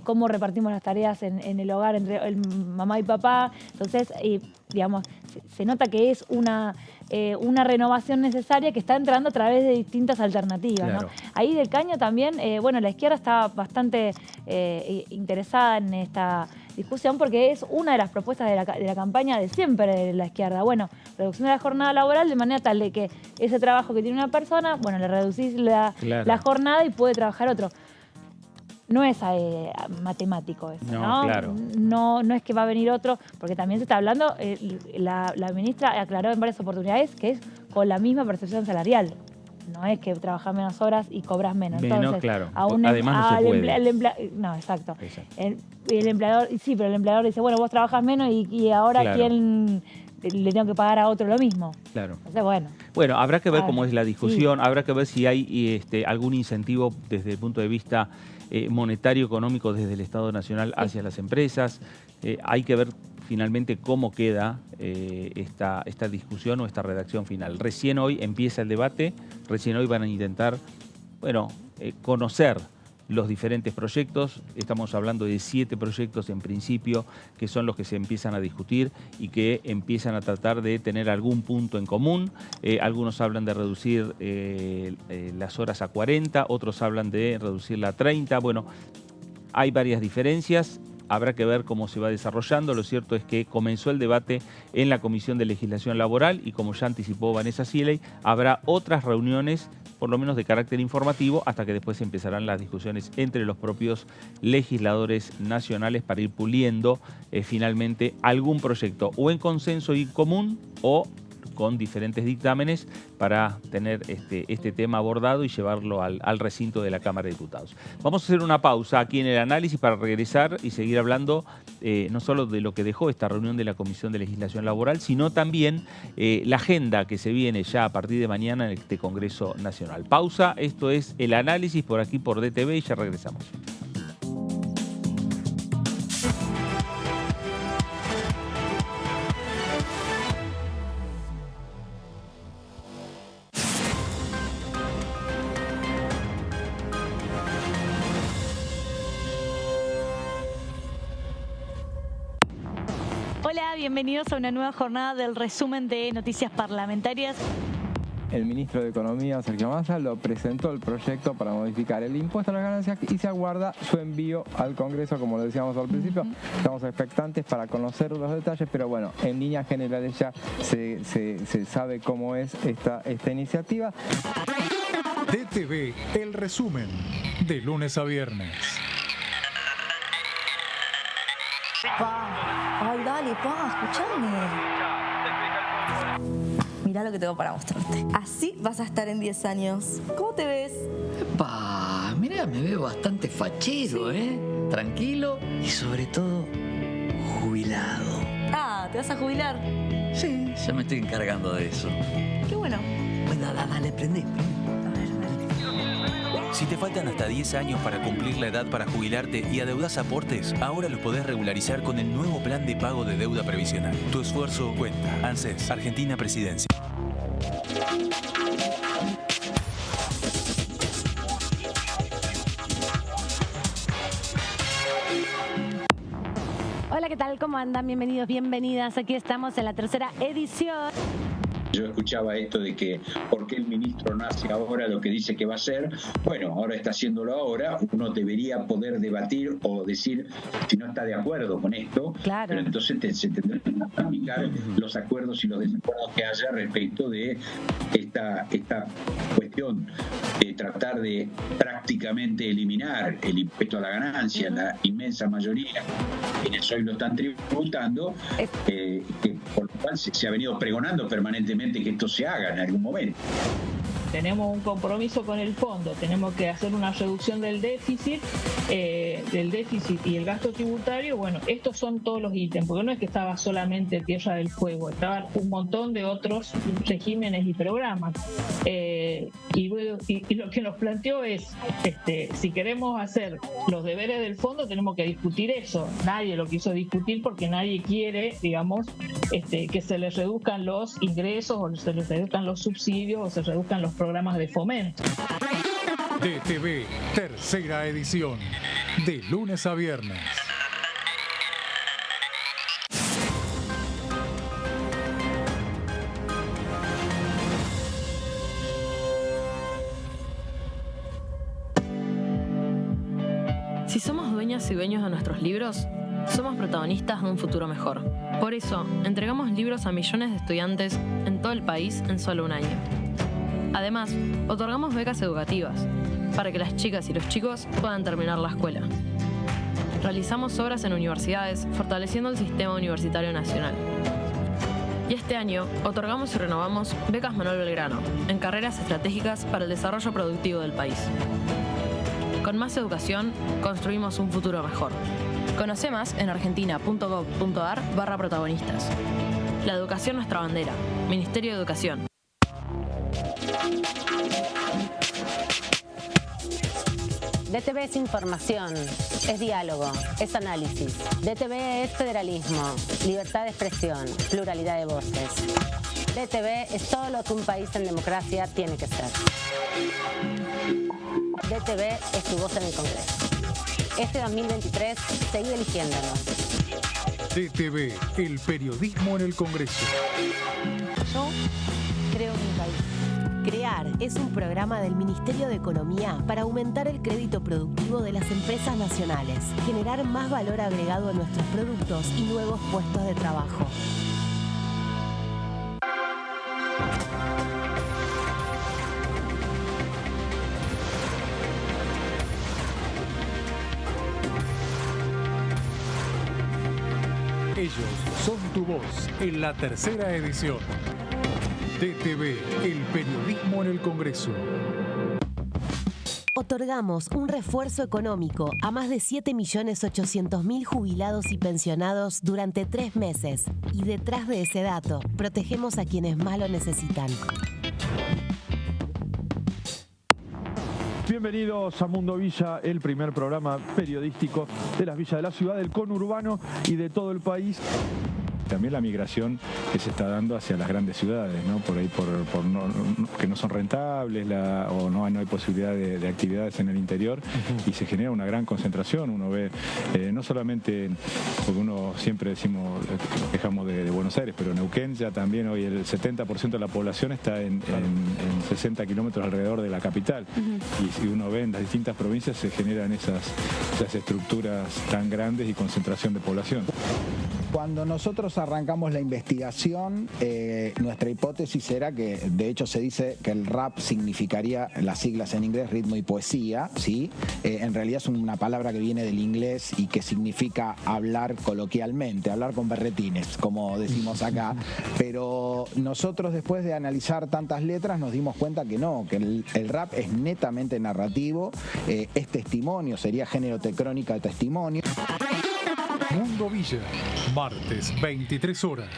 ¿Cómo repartimos las tareas en el hogar entre mamá y papá? Entonces, digamos, se nota que es una renovación necesaria que está entrando a través de distintas alternativas, claro, ¿no? Ahí del Caño también, bueno, la izquierda está bastante interesada en esta discusión porque es una de las propuestas de la campaña de siempre de la izquierda. Bueno, reducción de la jornada laboral de manera tal de que ese trabajo que tiene una persona, bueno, le reducís la jornada y puede trabajar otro. No es matemático eso, ¿no? Claro. No es que va a venir otro, porque también se está hablando, la ministra aclaró en varias oportunidades que es con la misma percepción salarial. No es que trabajas menos horas y cobras menos. Entonces, claro. Además no se puede. No, exacto. El empleador, sí, pero el empleador dice, bueno, vos trabajás menos y ahora claro, quién... le tengo que pagar a otro lo mismo. Claro. Entonces, bueno. Bueno, habrá que ver cómo es la discusión, sí. habrá que ver si hay algún incentivo desde el punto de vista monetario, económico, desde el Estado Nacional hacia las empresas. Hay que ver finalmente cómo queda esta discusión o esta redacción final. Recién hoy empieza el debate, recién hoy van a intentar, bueno, conocer los diferentes proyectos. Estamos hablando de 7 proyectos en principio, que son los que se empiezan a discutir y que empiezan a tratar de tener algún punto en común. Algunos hablan de reducir las horas a 40, otros hablan de reducirla a 30. Bueno, hay varias diferencias. Habrá que ver cómo se va desarrollando. Lo cierto es que comenzó el debate en la Comisión de Legislación Laboral y, como ya anticipó Vanessa Sieley, habrá otras reuniones, por lo menos de carácter informativo, hasta que después empezarán las discusiones entre los propios legisladores nacionales para ir puliendo finalmente algún proyecto o en consenso y común o con diferentes dictámenes para tener este tema abordado y llevarlo al recinto de la Cámara de Diputados. Vamos a hacer una pausa aquí en el análisis para regresar y seguir hablando no solo de lo que dejó esta reunión de la Comisión de Legislación Laboral, sino también la agenda que se viene ya a partir de mañana en este Congreso Nacional. Pausa, esto es el análisis por aquí por DTV y ya regresamos. Hola, bienvenidos a una nueva jornada del resumen de noticias parlamentarias. El ministro de Economía, Sergio Massa, lo presentó el proyecto para modificar el impuesto a las ganancias y se aguarda su envío al Congreso, como lo decíamos al principio. Estamos expectantes para conocer los detalles, pero bueno, en líneas generales ya se sabe cómo es esta iniciativa. DTV, el resumen, de lunes a viernes. Ay, dale, escuchame. Mirá lo que tengo para mostrarte. Así vas a estar en 10 años. ¿Cómo te ves? Mirá, me veo bastante fachero, Sí. Tranquilo y sobre todo jubilado. Ah, ¿te vas a jubilar? Sí, ya me estoy encargando de eso. Qué bueno. Bueno, dale, prendé. Si te faltan hasta 10 años para cumplir la edad para jubilarte y adeudas aportes, ahora los podés regularizar con el nuevo plan de pago de deuda previsional. Tu esfuerzo cuenta. ANSES, Argentina Presidencia. Hola, ¿qué tal? ¿Cómo andan? Bienvenidos, bienvenidas. Aquí estamos en la tercera edición. Yo escuchaba esto de que ¿por qué el ministro no hace ahora lo que dice que va a hacer? Bueno, ahora está haciéndolo ahora, uno debería poder debatir o decir si no está de acuerdo con esto, claro. Pero entonces se tendrán que aplicar los acuerdos y los desacuerdos que haya respecto de esta cuestión de tratar de prácticamente eliminar el impuesto a la ganancia, la inmensa mayoría quienes hoy lo están tributando, que por lo cual se ha venido pregonando permanentemente que esto se haga en algún momento. Tenemos un compromiso con el fondo, tenemos que hacer una reducción del déficit y el gasto tributario. Bueno, estos son todos los ítems, porque no es que estaba solamente Tierra del Fuego, estaban un montón de otros regímenes y programas. Y lo que nos planteó es, si queremos hacer los deberes del fondo, tenemos que discutir eso. Nadie lo quiso discutir porque nadie quiere, digamos, que se les reduzcan los ingresos o se les reduzcan los subsidios o se reduzcan los programas de fomento. DTV, tercera edición, de lunes a viernes. Si somos dueñas y dueños de nuestros libros, somos protagonistas de un futuro mejor. Por eso, entregamos libros a millones de estudiantes en todo el país en solo un año. Además, otorgamos becas educativas para que las chicas y los chicos puedan terminar la escuela. Realizamos obras en universidades, fortaleciendo el sistema universitario nacional. Y este año, otorgamos y renovamos becas Manuel Belgrano en carreras estratégicas para el desarrollo productivo del país. Con más educación, construimos un futuro mejor. Conoce más en argentina.gov.ar/protagonistas. La educación nuestra bandera. Ministerio de Educación. DTV es información, es diálogo, es análisis. DTV es federalismo, libertad de expresión, pluralidad de voces. DTV es todo lo que un país en democracia tiene que ser. DTV es tu voz en el Congreso. Este 2023, seguí eligiéndonos. DTV, el periodismo en el Congreso. Yo creo en mi país. CREAR es un programa del Ministerio de Economía para aumentar el crédito productivo de las empresas nacionales, generar más valor agregado a nuestros productos y nuevos puestos de trabajo. Ellos son tu voz en la tercera edición. DTV, el periodismo en el Congreso. Otorgamos un refuerzo económico a más de 7.800.000 jubilados y pensionados durante 3 meses. Y detrás de ese dato, protegemos a quienes más lo necesitan. Bienvenidos a Mundo Villa, el primer programa periodístico de las villas de la ciudad, del conurbano y de todo el país. También la migración que se está dando hacia las grandes ciudades, ¿no? Por ahí que no son rentables o no hay posibilidad de actividades en el interior y se genera una gran concentración. Uno ve, no solamente, porque uno siempre decimos, nos quejamos de Buenos Aires, pero Neuquén ya también hoy el 70% de la población está en 60 kilómetros alrededor de la capital. Y si uno ve en las distintas provincias se generan esas estructuras tan grandes y concentración de población. Cuando nosotros arrancamos la investigación, nuestra hipótesis era que, de hecho se dice que el rap significaría las siglas en inglés, ritmo y poesía, ¿sí? En realidad es una palabra que viene del inglés y que significa hablar coloquialmente, hablar con berretines, como decimos acá. Pero nosotros, después de analizar tantas letras, nos dimos cuenta que no, que el rap es netamente narrativo, es testimonio, sería género de crónica de testimonio. Mundo Villa, martes 23 horas.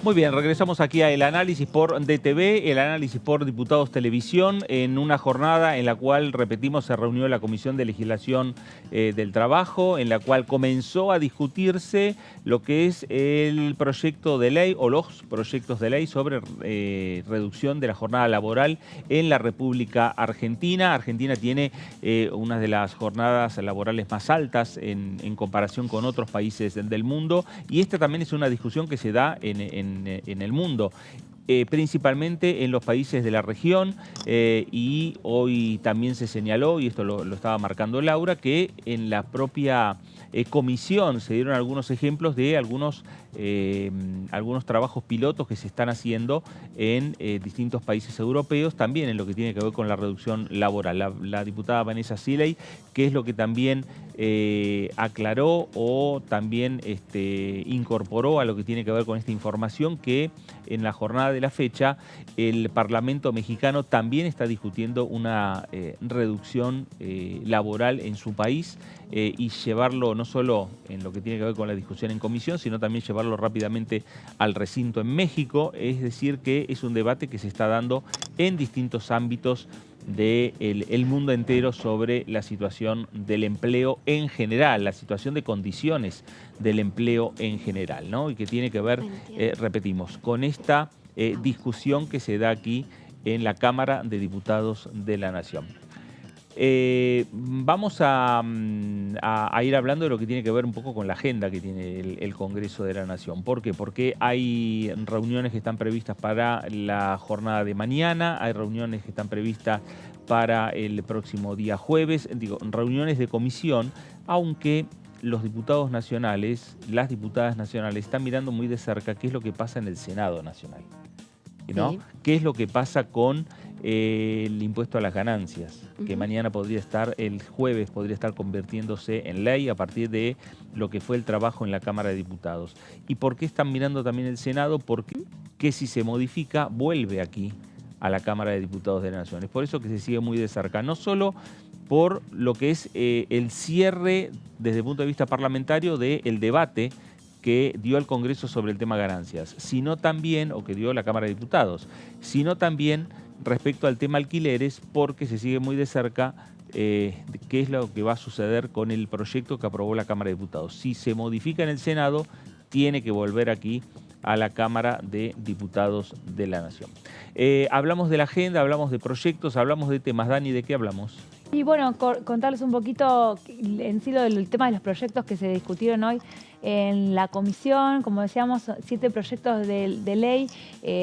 Muy bien, regresamos aquí a El Análisis por DTV, El Análisis por Diputados Televisión, en una jornada en la cual, repetimos, se reunió la Comisión de Legislación del Trabajo, en la cual comenzó a discutirse lo que es el proyecto de ley o los proyectos de ley sobre reducción de la jornada laboral en la República Argentina. Argentina tiene una de las jornadas laborales más altas en comparación con otros países del mundo, y esta también es una discusión que se da en el mundo, principalmente en los países de la región, y hoy también se señaló, y esto lo estaba marcando Laura, que en la propia comisión se dieron algunos ejemplos de algunos trabajos pilotos que se están haciendo en distintos países europeos, también en lo que tiene que ver con la reducción laboral. La diputada Vanessa Siley, que es lo que también aclaró o también incorporó a lo que tiene que ver con esta información, que en la jornada de la fecha el Parlamento mexicano también está discutiendo una reducción laboral en su país, y llevarlo no solo en lo que tiene que ver con la discusión en comisión, sino también llevarlo rápidamente al recinto en México. Es decir, que es un debate que se está dando en distintos ámbitos del mundo entero sobre la situación del empleo en general, la situación de condiciones del empleo en general, ¿no? Y que tiene que ver, repetimos, con esta discusión que se da aquí en la Cámara de Diputados de la Nación. Vamos a ir hablando de lo que tiene que ver un poco con la agenda que tiene el Congreso de la Nación. ¿Por qué? Porque hay reuniones que están previstas para la jornada de mañana, hay reuniones que están previstas para el próximo día jueves, reuniones de comisión, aunque los diputados nacionales, las diputadas nacionales están mirando muy de cerca qué es lo que pasa en el Senado Nacional, ¿no? Sí. ¿Qué es lo que pasa con el impuesto a las ganancias, que mañana podría estar, el jueves podría estar convirtiéndose en ley a partir de lo que fue el trabajo en la Cámara de Diputados. ¿Y por qué están mirando también el Senado? Porque si se modifica, vuelve aquí a la Cámara de Diputados de la Nación. Es por eso que se sigue muy de cerca, no solo por lo que es el cierre desde el punto de vista parlamentario del debate que dio el Congreso sobre el tema ganancias, sino también, o que dio la Cámara de Diputados, sino también respecto al tema alquileres, porque se sigue muy de cerca qué es lo que va a suceder con el proyecto que aprobó la Cámara de Diputados. Si se modifica en el Senado, tiene que volver aquí a la Cámara de Diputados de la Nación. Hablamos de la agenda, hablamos de proyectos, hablamos de temas. Dani, ¿de qué hablamos? Y bueno, contarles un poquito en sí el tema de los proyectos que se discutieron hoy en la comisión. Como decíamos, 7 proyectos de ley,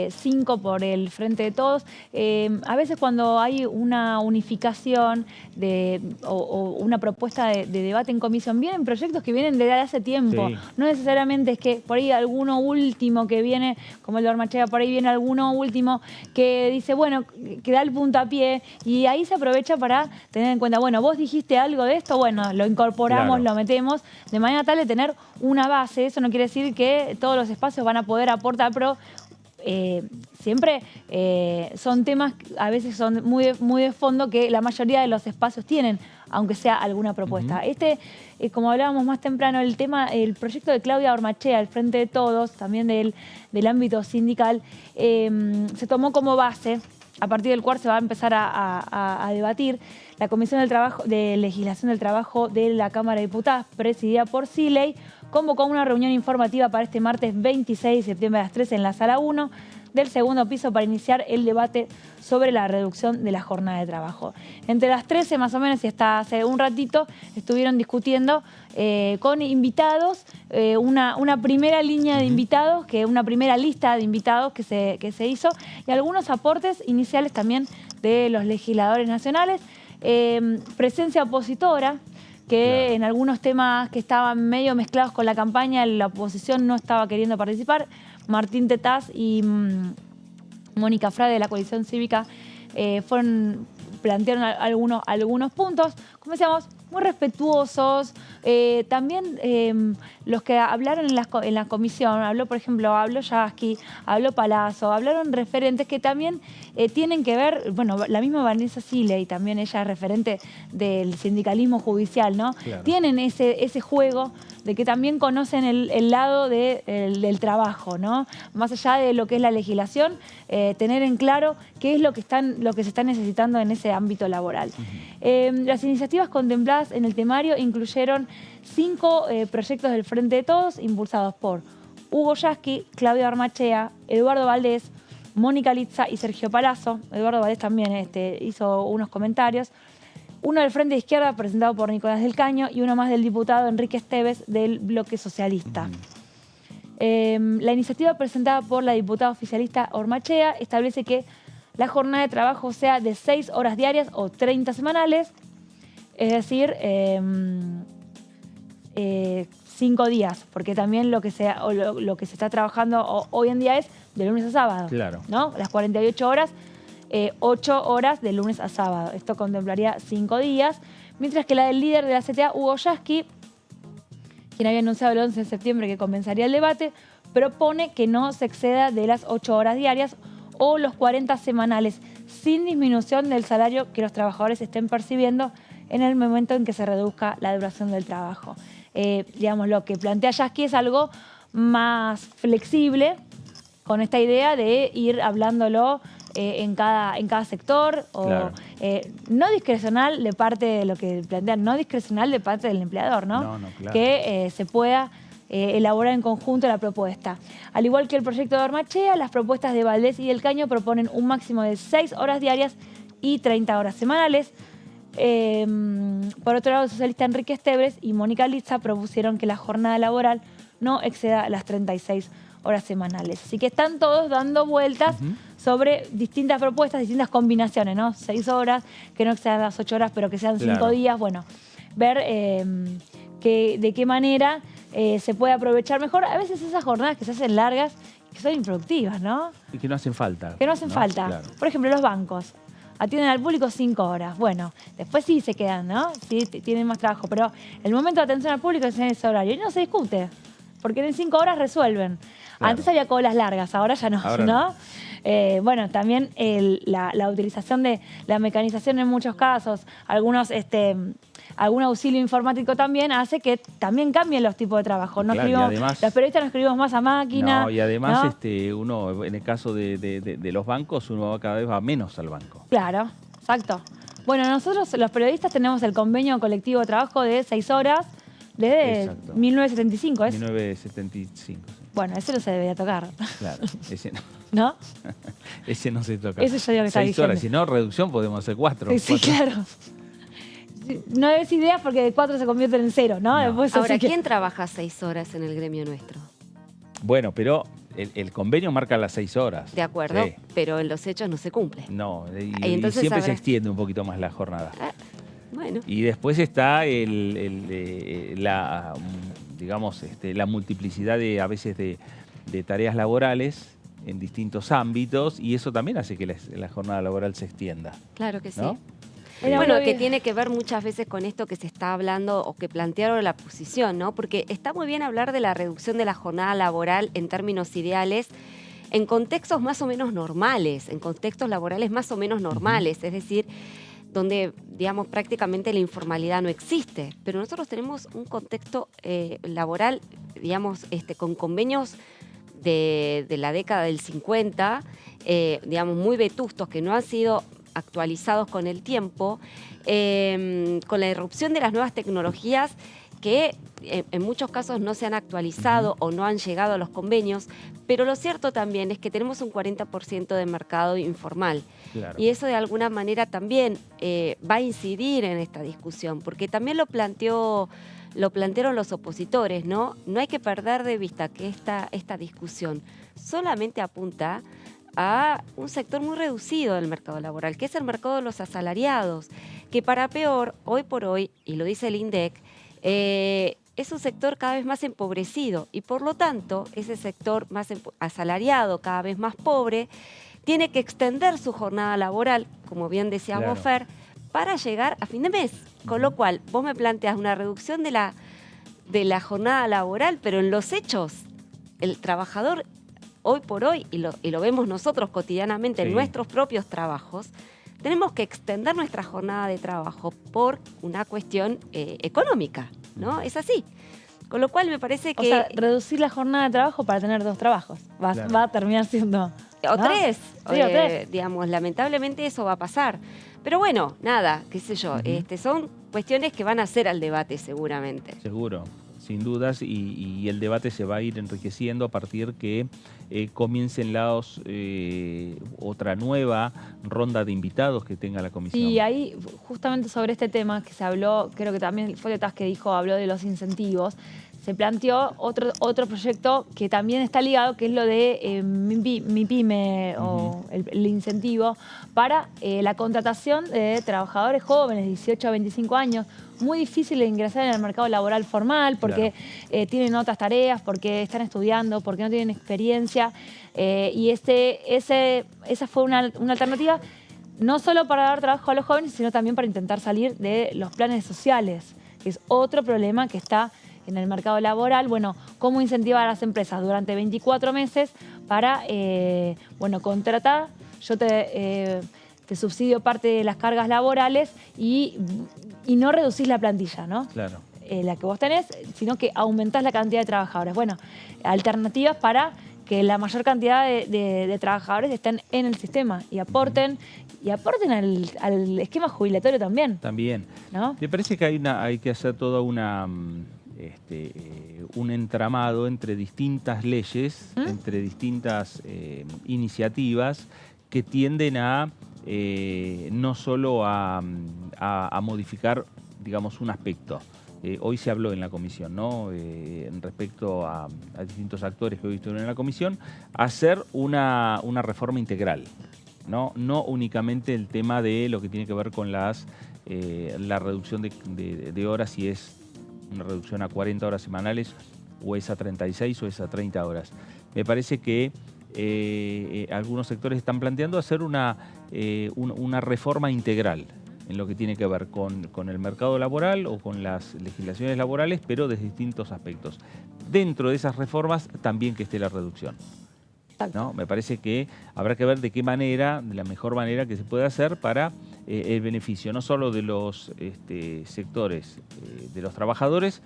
5 por el Frente de Todos. A veces cuando hay una unificación o una propuesta de debate en comisión, vienen proyectos que vienen desde hace tiempo. Sí. No necesariamente es que por ahí alguno último que viene, como el de Ormachea, por ahí viene alguno último que dice, bueno, que da el puntapié, y ahí se aprovecha para tener en cuenta, bueno, vos dijiste algo de esto, bueno, lo incorporamos, lo metemos, de manera tal de tener una base. Eso no quiere decir que todos los espacios van a poder aportar, pero siempre son temas, a veces son muy de fondo, que la mayoría de los espacios tienen, aunque sea alguna propuesta. Como hablábamos más temprano, el proyecto de Claudia Ormachea, el Frente de Todos, también del ámbito sindical, se tomó como base, a partir del cual se va a empezar a debatir. La Comisión de Legislación del Trabajo de la Cámara de Diputados, presidida por Siley, convocó una reunión informativa para este martes 26 de septiembre a las 13 en la Sala 1 del segundo piso para iniciar el debate sobre la reducción de la jornada de trabajo. Entre las 13 más o menos y hasta hace un ratito estuvieron discutiendo con invitados, una primera línea de invitados, una primera lista de invitados que se hizo, y algunos aportes iniciales también de los legisladores nacionales. Presencia opositora, que en algunos temas que estaban medio mezclados con la campaña, la oposición no estaba queriendo participar. Martín Tetaz y Mónica Frade de la Coalición Cívica plantearon algunos puntos, como decíamos, muy respetuosos. También los que hablaron en la comisión, por ejemplo, habló Yasky, habló Palazzo, hablaron referentes que también tienen que ver, bueno, la misma Vanessa Siley, también ella es referente del sindicalismo judicial, ¿no? Claro. Tienen ese juego de que también conocen el lado del trabajo, ¿no? Más allá de lo que es la legislación, tener en claro qué es lo que se está necesitando en ese ámbito laboral. Las iniciativas contempladas en el temario incluyeron 5 proyectos del Frente de Todos, impulsados por Hugo Yasky, Claudia Ormachea, Eduardo Valdés, Mónica Litza y Sergio Palazzo. Eduardo Valdés también hizo unos comentarios. Uno del Frente de Izquierda, presentado por Nicolás del Caño, y uno más del diputado Enrique Esteves, del Bloque Socialista. La iniciativa presentada por la diputada oficialista Ormachea establece que la jornada de trabajo sea de 6 horas diarias o 30 semanales, es decir, 5 días, porque también lo que se está trabajando hoy en día es de lunes a sábado, claro, ¿no? Las 48 horas, 8 horas de lunes a sábado. Esto contemplaría 5 días, mientras que la del líder de la CTA, Hugo Yasky, quien había anunciado el 11 de septiembre que comenzaría el debate, propone que no se exceda de las 8 horas diarias o los 40 semanales, sin disminución del salario que los trabajadores estén percibiendo en el momento en que se reduzca la duración del trabajo. Digamos, lo que plantea Yasky es algo más flexible, con esta idea de ir hablándolo en cada sector, o claro, no discrecional de parte de lo que plantean, no discrecional de parte del empleador, ¿no? Claro. Que se pueda elaborar en conjunto la propuesta. Al igual que el proyecto de Ormachea, las propuestas de Valdés y del Caño proponen un máximo de 6 horas diarias y 30 horas semanales. Por otro lado, el socialista Enrique Esteves y Mónica Litza propusieron que la jornada laboral no exceda las 36 horas semanales. Así que están todos dando vueltas sobre distintas propuestas, distintas combinaciones, ¿no? 6 horas, que no excedan las 8 horas, pero que sean 5 días. Bueno, ver de qué manera se puede aprovechar mejor. A veces esas jornadas que se hacen largas, que son improductivas, ¿no? Y que no hacen falta. Que no hacen falta. Claro. Por ejemplo, los bancos. atienden al público 5 horas. Bueno, después sí se quedan, ¿no? Sí, tienen más trabajo, pero el momento de atención al público es en ese horario y no se discute, porque en 5 horas resuelven. Claro. Antes había colas largas, ahora ya no, ahora ¿no? Bueno, también la utilización de la mecanización en muchos casos, algún auxilio informático también hace que también cambien los tipos de trabajo. No claro, además, los periodistas no escribimos más a máquina. No, y además ¿no? uno, en el caso de los bancos, uno cada vez va menos al banco. Claro, exacto. Bueno, nosotros los periodistas tenemos el convenio colectivo de trabajo de 6 horas desde 1975, ¿es? 1975, sí. Bueno, ese no se debería tocar. Claro, ese no. ¿No? Ese no se toca. Eso yo digo que está 6 horas, si no, reducción podemos hacer 4. Sí, claro. No des ideas porque de 4 se convierten en 0, ¿no? Después, ahora, ¿quién trabaja 6 horas en el gremio nuestro? Bueno, pero el convenio marca las 6 horas. De acuerdo, sí. Pero en los hechos no se cumple. No, y siempre se extiende un poquito más la jornada. Bueno. Y después está la multiplicidad a veces de tareas laborales en distintos ámbitos, y eso también hace que la jornada laboral se extienda. Claro que sí. ¿No? Bueno, que tiene que ver muchas veces con esto que se está hablando o que plantearon la posición, ¿no? Porque está muy bien hablar de la reducción de la jornada laboral en términos ideales, en contextos más o menos normales, en contextos laborales más o menos normales, es decir, donde, digamos, prácticamente la informalidad no existe. Pero nosotros tenemos un contexto laboral, digamos, con convenios de la década del 50, digamos, muy vetustos, que no han sido actualizados con el tiempo, con la irrupción de las nuevas tecnologías que en muchos casos no se han actualizado o no han llegado a los convenios, pero lo cierto también es que tenemos un 40% de mercado informal. Claro. Y eso de alguna manera también va a incidir en esta discusión, porque también lo plantearon los opositores, ¿no? No hay que perder de vista que esta discusión solamente apunta a un sector muy reducido del mercado laboral, que es el mercado de los asalariados, que para peor, hoy por hoy, y lo dice el INDEC, es un sector cada vez más empobrecido y por lo tanto ese sector más asalariado, cada vez más pobre, tiene que extender su jornada laboral, como bien decía vos, Fer, para llegar a fin de mes. Con lo cual, vos me planteas una reducción de la jornada laboral, pero en los hechos, el trabajador hoy por hoy, y lo vemos nosotros cotidianamente en nuestros propios trabajos, tenemos que extender nuestra jornada de trabajo por una cuestión económica, ¿no? Es así. Con lo cual me parece que... O sea, reducir la jornada de trabajo para tener 2 trabajos. Va a terminar siendo... O ¿no? 3. Sí, o 3. Digamos, lamentablemente eso va a pasar. Pero bueno, nada, qué sé yo. Son cuestiones que van a ser al debate seguramente. Seguro. Sin dudas, y el debate se va a ir enriqueciendo a partir que comiencen otra nueva ronda de invitados que tenga la comisión. Y ahí, justamente sobre este tema que se habló, creo que también fue Letas que habló de los incentivos, se planteó otro proyecto que también está ligado, que es lo de Mi Pyme, o el incentivo para la contratación de trabajadores jóvenes, 18 a 25 años, muy difícil de ingresar en el mercado laboral formal porque tienen otras tareas, porque están estudiando, porque no tienen experiencia. Y esa fue una alternativa no solo para dar trabajo a los jóvenes, sino también para intentar salir de los planes sociales, que es otro problema que está en el mercado laboral. Bueno, cómo incentivar a las empresas durante 24 meses para, contratar. Yo te subsidio parte de las cargas laborales y no reducís la plantilla, ¿no? Claro. La que vos tenés, sino que aumentás la cantidad de trabajadores. Bueno, alternativas para que la mayor cantidad de trabajadores estén en el sistema y aporten al esquema jubilatorio también. También. ¿No? Me parece que hay que hacer toda un entramado entre distintas leyes, entre distintas iniciativas que tienden a no solo a modificar, digamos, un aspecto. Hoy se habló en la comisión, ¿no? Respecto a distintos actores que hoy estuvieron en la comisión, hacer una reforma integral, ¿no? No únicamente el tema de lo que tiene que ver con la reducción de horas, si es una reducción a 40 horas semanales o es a 36 o es a 30 horas. Me parece que algunos sectores están planteando hacer una reforma integral en lo que tiene que ver con el mercado laboral o con las legislaciones laborales, pero desde distintos aspectos. Dentro de esas reformas también que esté la reducción, ¿no? Me parece que habrá que ver de qué manera, de la mejor manera que se puede hacer para el beneficio no solo de los sectores de los trabajadores,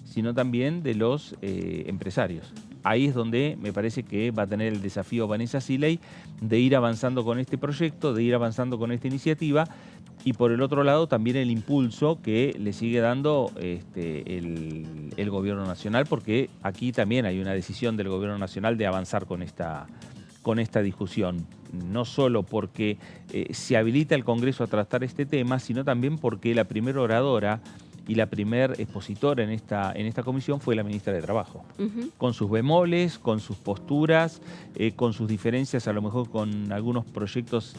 sino también de los empresarios. Ahí es donde me parece que va a tener el desafío Vanessa Siley de ir avanzando con este proyecto, de ir avanzando con esta iniciativa, y por el otro lado también el impulso que le sigue dando el Gobierno Nacional, porque aquí también hay una decisión del Gobierno Nacional de avanzar con esta discusión. No solo porque se habilita el Congreso a tratar este tema, sino también porque la primera oradora y la primera expositora en esta comisión fue la ministra de Trabajo. Con sus bemoles, con sus posturas, con sus diferencias a lo mejor con algunos proyectos,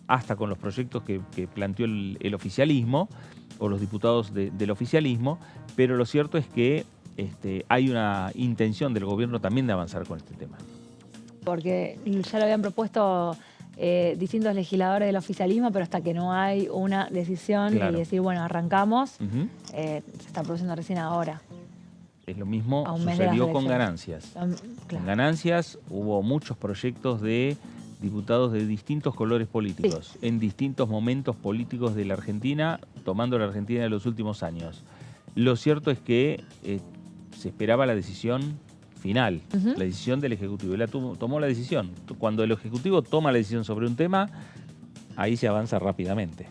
hasta con los proyectos que planteó el oficialismo o los diputados del oficialismo, pero lo cierto es que hay una intención del gobierno también de avanzar con este tema. Porque ya lo habían propuesto distintos legisladores del oficialismo, pero hasta que no hay una decisión y decir, bueno, arrancamos, se está produciendo recién ahora. Es lo mismo, sucedió con ganancias. Con ganancias hubo muchos proyectos de diputados de distintos colores políticos, en distintos momentos políticos de la Argentina, tomando la Argentina de los últimos años. Lo cierto es que se esperaba la decisión final, la decisión del Ejecutivo. Él tomó la decisión. Cuando el Ejecutivo toma la decisión sobre un tema, ahí se avanza rápidamente.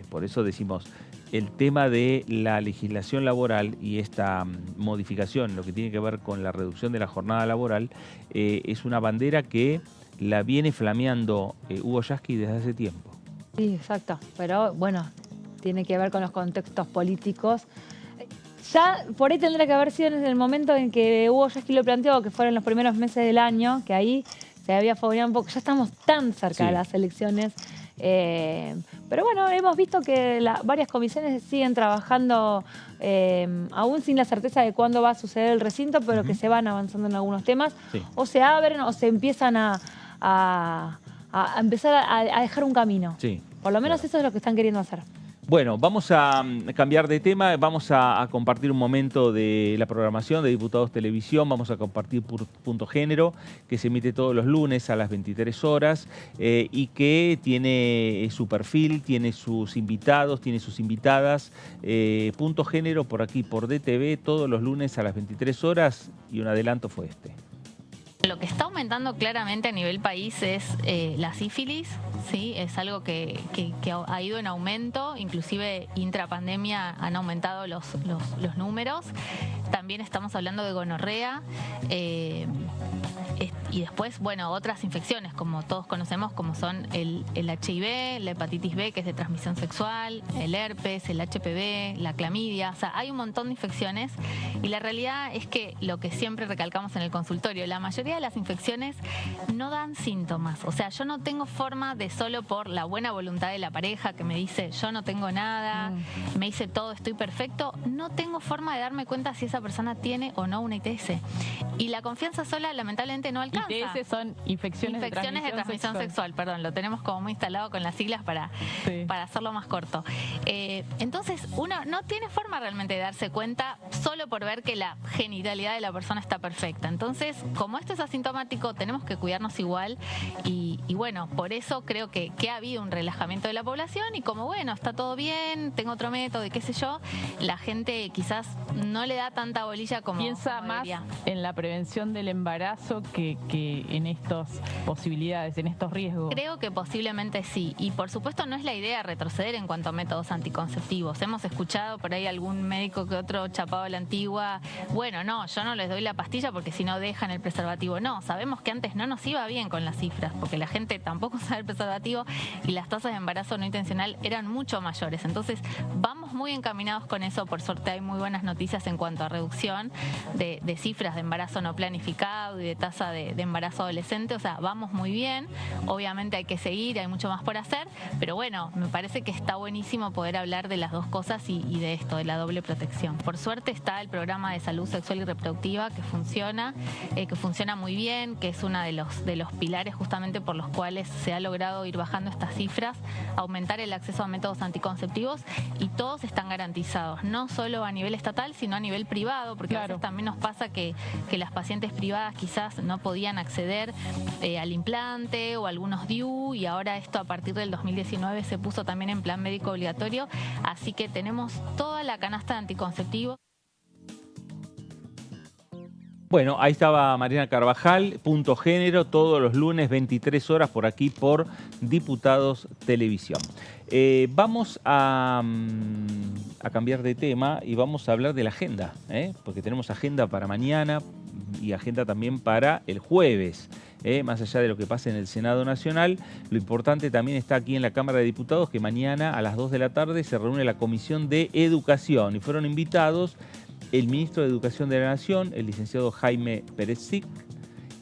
Por eso decimos, el tema de la legislación laboral y esta modificación, lo que tiene que ver con la reducción de la jornada laboral, es una bandera que la viene flameando Hugo Yasky desde hace tiempo. Sí, exacto. Pero bueno, tiene que ver con los contextos políticos. Ya por ahí tendría que haber sido en el momento en que Hugo Yasky lo planteó, que fueron los primeros meses del año, que ahí se había favorecido un poco. Ya estamos tan cerca de las elecciones. Pero bueno, hemos visto que varias comisiones siguen trabajando aún sin la certeza de cuándo va a suceder el recinto, pero que se van avanzando en algunos temas, o se abren o se empiezan a empezar a dejar un camino. Por lo menos eso es lo que están queriendo hacer. Bueno, vamos a cambiar de tema, vamos a compartir un momento de la programación de Diputados Televisión, vamos a compartir Punto Género, que se emite todos los lunes a las 23 horas y que tiene su perfil, tiene sus invitados, tiene sus invitadas. Punto Género por aquí, por DTV, todos los lunes a las 23 horas y un adelanto fue este. Lo que está aumentando claramente a nivel país es la sífilis, ¿sí? Es algo que ha ido en aumento, inclusive intrapandemia han aumentado los números. También estamos hablando de gonorrea y después, bueno, otras infecciones, como todos conocemos, como son el HIV, la hepatitis B, que es de transmisión sexual, el herpes, el HPV, la clamidia. O sea, hay un montón de infecciones y la realidad es que lo que siempre recalcamos en el consultorio, la mayoría de las infecciones no dan síntomas. O sea, yo no tengo forma de, solo por la buena voluntad de la pareja que me dice yo no tengo nada, me dice todo, estoy perfecto, no tengo forma de darme cuenta si esa persona tiene o no una ITS. Y la confianza sola lamentablemente no alcanza. ITS son infecciones de transmisión sexual. Perdón, lo tenemos como muy instalado con las siglas para hacerlo más corto. Entonces uno no tiene forma realmente de darse cuenta solo por ver que la genitalidad de la persona está perfecta. Entonces, como esto es asintomático, tenemos que cuidarnos igual y bueno, por eso creo que ha habido un relajamiento de la población y como bueno, está todo bien, tengo otro método y qué sé yo, la gente quizás no le da tanta bolilla como piensa más en la prevención del embarazo que en estas posibilidades, en estos riesgos. Creo que posiblemente sí, y por supuesto no es la idea retroceder en cuanto a métodos anticonceptivos. Hemos escuchado por ahí algún médico que otro chapado a la antigua, bueno, no, yo no les doy la pastilla porque si no dejan el preservativo. No, sabemos que antes no nos iba bien con las cifras, porque la gente tampoco usaba el preservativo y las tasas de embarazo no intencional eran mucho mayores. Entonces, vamos vamos muy encaminados con eso. Por suerte hay muy buenas noticias en cuanto a reducción de cifras de embarazo no planificado y de tasa de embarazo adolescente. O sea, vamos muy bien. Obviamente hay que seguir, hay mucho más por hacer, pero bueno, me parece que está buenísimo poder hablar de las dos cosas y de esto, de la doble protección. Por suerte está el programa de salud sexual y reproductiva que funciona muy bien, que es uno de los pilares justamente por los cuales se ha logrado ir bajando estas cifras, aumentar el acceso a métodos anticonceptivos, y todos están garantizados, no solo a nivel estatal, sino a nivel privado, porque a veces también nos pasa que las pacientes privadas quizás no podían acceder al implante o algunos DIU, y ahora esto a partir del 2019 se puso también en plan médico obligatorio, así que tenemos toda la canasta de anticonceptivos. Bueno, ahí estaba Mariana Carvajal, Punto Género, todos los lunes, 23 horas, por aquí, por Diputados Televisión. Vamos a cambiar de tema y vamos a hablar de la agenda, porque tenemos agenda para mañana y agenda también para el jueves. Más allá de lo que pase en el Senado Nacional, lo importante también está aquí en la Cámara de Diputados, que mañana a las 2 de la tarde se reúne la Comisión de Educación y fueron invitados el ministro de Educación de la Nación, el licenciado Jaime Perezic,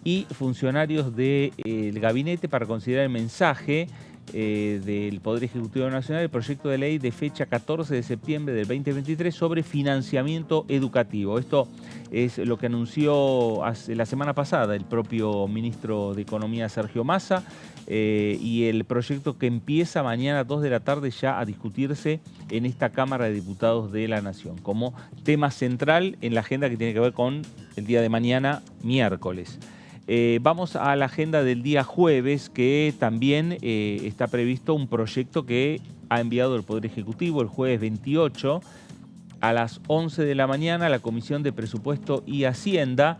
y funcionarios del gabinete para considerar el mensaje del Poder Ejecutivo Nacional, el proyecto de ley de fecha 14 de septiembre del 2023 sobre financiamiento educativo. Esto es lo que anunció la semana pasada el propio ministro de Economía, Sergio Massa, y el proyecto que empieza mañana a 2 de la tarde ya a discutirse en esta Cámara de Diputados de la Nación, como tema central en la agenda que tiene que ver con el día de mañana, miércoles. Vamos a la agenda del día jueves, que también está previsto un proyecto que ha enviado el Poder Ejecutivo el jueves 28 a las 11 de la mañana. La Comisión de Presupuesto y Hacienda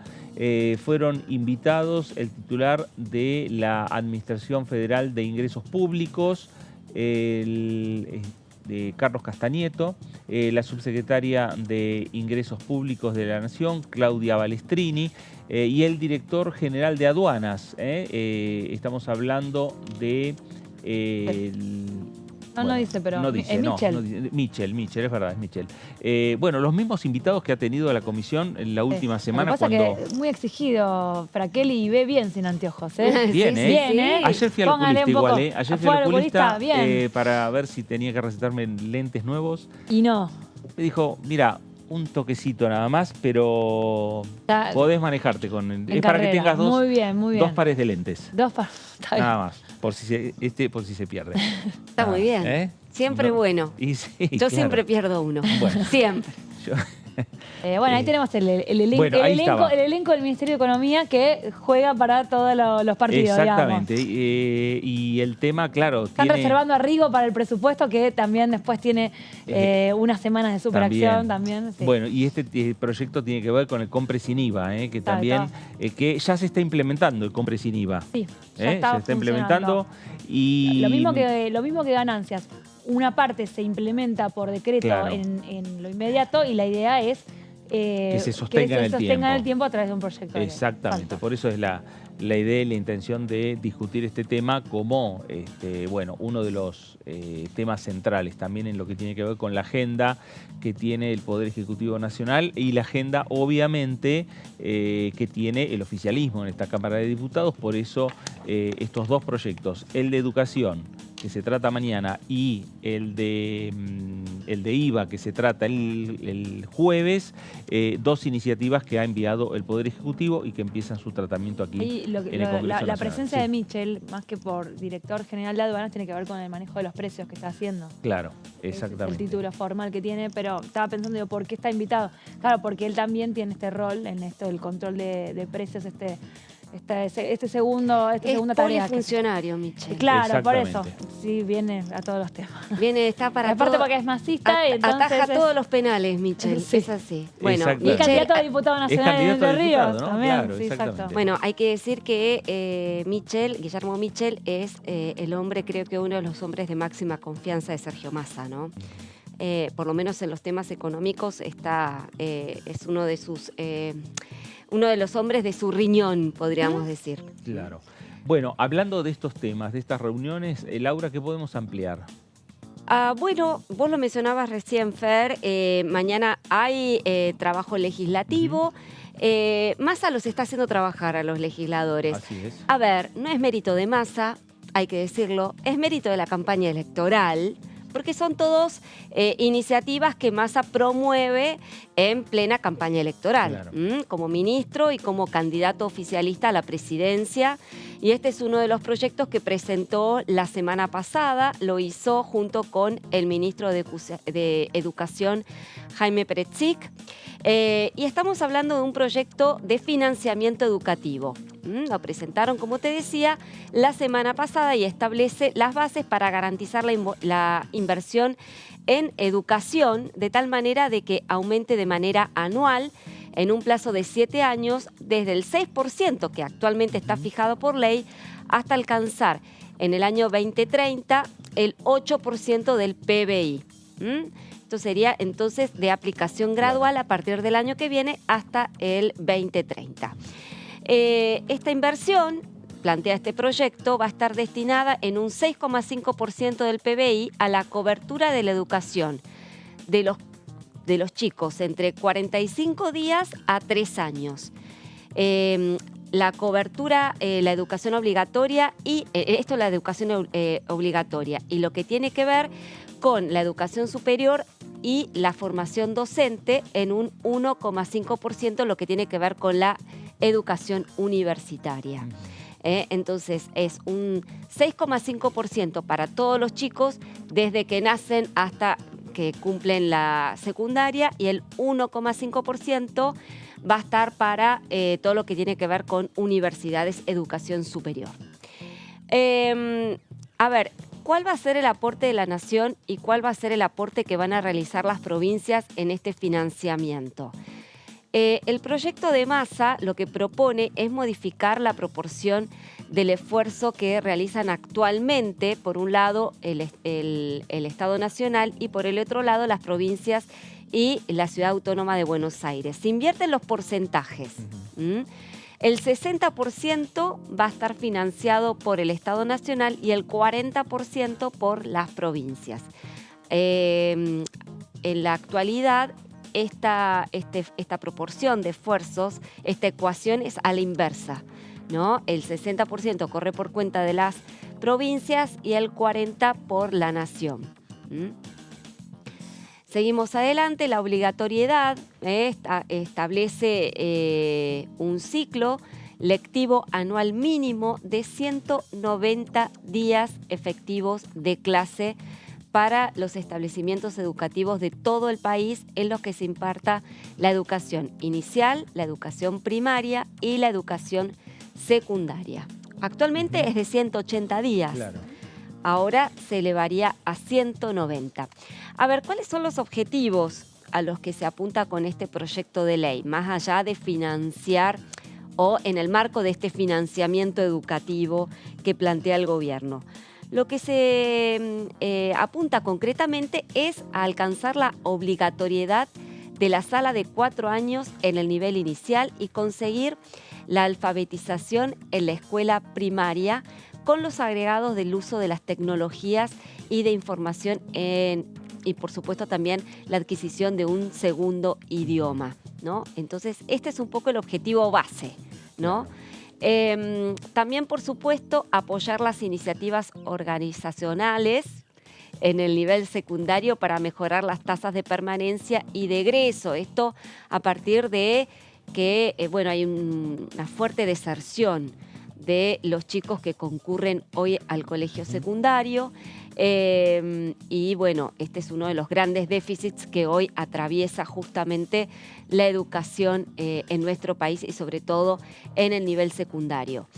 fueron invitados el titular de la Administración Federal de Ingresos Públicos, de Carlos Castañeto, la subsecretaria de Ingresos Públicos de la Nación, Claudia Balestrini, y el director general de Aduanas. Estamos hablando de... No dice, pero no dice, Michel, es verdad, es Michel. Bueno, los mismos invitados que ha tenido la comisión en la última semana. Lo que pasa que es muy exigido Fraquelli y ve bien sin anteojos. Bien, sí, bien, Ayer fui al oculista igual, Ayer fui al oculista bien. Para ver si tenía que recetarme lentes nuevos. Y no. Me dijo, mira, un toquecito nada más, pero podés manejarte con... Es para que tengas muy bien. dos pares de lentes. Dos pares, está bien. Nada más, por si se pierde. Está muy bien. Siempre bueno. Y sí, Yo claro. Siempre pierdo uno. Bueno. Siempre. Bueno, ahí tenemos el elenco del Ministerio de Economía que juega para todos los partidos. Exactamente. Y el tema, claro, están reservando a Rigo para el presupuesto, que también después tiene unas semanas de superacción también. Sí. Bueno, y este proyecto tiene que ver con el compre sin IVA, que también que ya se está implementando el compre sin IVA. Sí, se está implementando. Y lo mismo que ganancias. Una parte se implementa por decreto en lo inmediato, y la idea es que se sostenga en el tiempo a través de un proyecto. Exactamente, por eso es la idea y la intención de discutir este tema como uno de los temas centrales también en lo que tiene que ver con la agenda que tiene el Poder Ejecutivo Nacional y la agenda, obviamente, que tiene el oficialismo en esta Cámara de Diputados. Por eso estos dos proyectos, el de educación, que se trata mañana, y el de IVA, que se trata el jueves, dos iniciativas que ha enviado el Poder Ejecutivo y que empiezan su tratamiento aquí en el Congreso Nacional. La presencia de Michel, más que por director general de aduanas, tiene que ver con el manejo de los precios que está haciendo. Claro, exactamente. Es el título formal que tiene, pero estaba pensando, ¿por qué está invitado? Claro, porque él también tiene este rol en esto del control de precios, esta segunda tarea. Es funcionario, Michel. Claro, por eso. Sí, viene a todos los temas. Está para aparte porque es masista y entonces ataja todos los penales, Michel. Sí. Es así. Bueno, y es candidato a diputado nacional en Entre Ríos, ¿no? También. Claro, sí, exacto. Bueno, hay que decir que Guillermo Michel es el hombre, creo que uno de los hombres de máxima confianza de Sergio Massa, ¿no? Por lo menos en los temas económicos es uno de sus... uno de los hombres de su riñón, podríamos decir. Claro. Bueno, hablando de estos temas, de estas reuniones, Laura, ¿qué podemos ampliar? Bueno, vos lo mencionabas recién, Fer, mañana hay trabajo legislativo. Massa los está haciendo trabajar a los legisladores. Así es. A ver, no es mérito de Massa, hay que decirlo, es mérito de la campaña electoral, porque son todos iniciativas que Massa promueve en plena campaña electoral, Claro. como ministro y como candidato oficialista a la presidencia. Y este es uno de los proyectos que presentó la semana pasada, lo hizo junto con el ministro de Educación, Jaime Peretzik. Y estamos hablando de un proyecto de financiamiento educativo. Lo presentaron, como te decía, la semana pasada y establece las bases para garantizar la inversión en educación de tal manera de que aumente de manera anual en un plazo de 7 años desde el 6% que actualmente está fijado por ley hasta alcanzar en el año 2030 el 8% del PBI. Esto sería entonces de aplicación gradual a partir del año que viene hasta el 2030. Esta inversión, plantea este proyecto, va a estar destinada en un 6,5% del PBI a la cobertura de la educación de los chicos entre 45 días a 3 años. La cobertura, la educación obligatoria y esto es la educación obligatoria y lo que tiene que ver con la educación superior y la formación docente en un 1,5% lo que tiene que ver con la educación universitaria. Entonces es un 6,5% para todos los chicos desde que nacen hasta que cumplen la secundaria y el 1,5% va a estar para todo lo que tiene que ver con universidades, educación superior. A ver, ¿cuál va a ser el aporte de la Nación y cuál va a ser el aporte que van a realizar las provincias en este financiamiento? El proyecto de Massa lo que propone es modificar la proporción del esfuerzo que realizan actualmente, por un lado, el Estado Nacional y por el otro lado, las provincias y la Ciudad Autónoma de Buenos Aires. Se invierten los porcentajes. El 60% va a estar financiado por el Estado Nacional y el 40% por las provincias. En la actualidad, esta proporción de esfuerzos, esta ecuación es a la inversa, ¿no? El 60% corre por cuenta de las provincias y el 40% por la nación. Seguimos adelante, la obligatoriedad establece un ciclo lectivo anual mínimo de 190 días efectivos de clase para los establecimientos educativos de todo el país en los que se imparta la educación inicial, la educación primaria y la educación secundaria. Actualmente es de 180 días. Claro. Ahora se elevaría a 190. A ver, ¿cuáles son los objetivos a los que se apunta con este proyecto de ley? Más allá de financiar o en el marco de este financiamiento educativo que plantea el gobierno. Lo que se apunta concretamente es a alcanzar la obligatoriedad de la sala de 4 años en el nivel inicial y conseguir la alfabetización en la escuela primaria con los agregados del uso de las tecnologías y de información y por supuesto también la adquisición de un segundo idioma, ¿no? Entonces este es un poco el objetivo base, ¿no? También, por supuesto, apoyar las iniciativas organizacionales en el nivel secundario para mejorar las tasas de permanencia y de egreso. Esto a partir de que hay una fuerte deserción de los chicos que concurren hoy al colegio secundario. Y bueno, este es uno de los grandes déficits que hoy atraviesa justamente la educación en nuestro país y sobre todo en el nivel secundario.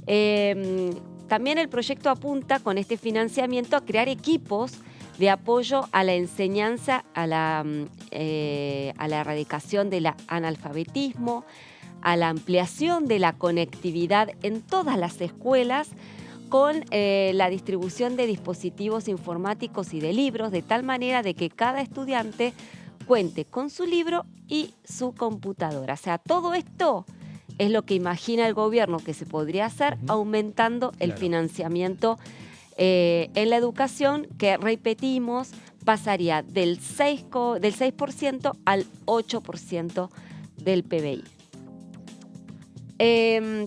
También el proyecto apunta con este financiamiento a crear equipos de apoyo a la enseñanza, a la erradicación del analfabetismo, a la ampliación de la conectividad en todas las escuelas, con la distribución de dispositivos informáticos y de libros, de tal manera de que cada estudiante cuente con su libro y su computadora. O sea, todo esto es lo que imagina el gobierno que se podría hacer aumentando el financiamiento en la educación, que repetimos, pasaría del 6% al 8% del PBI.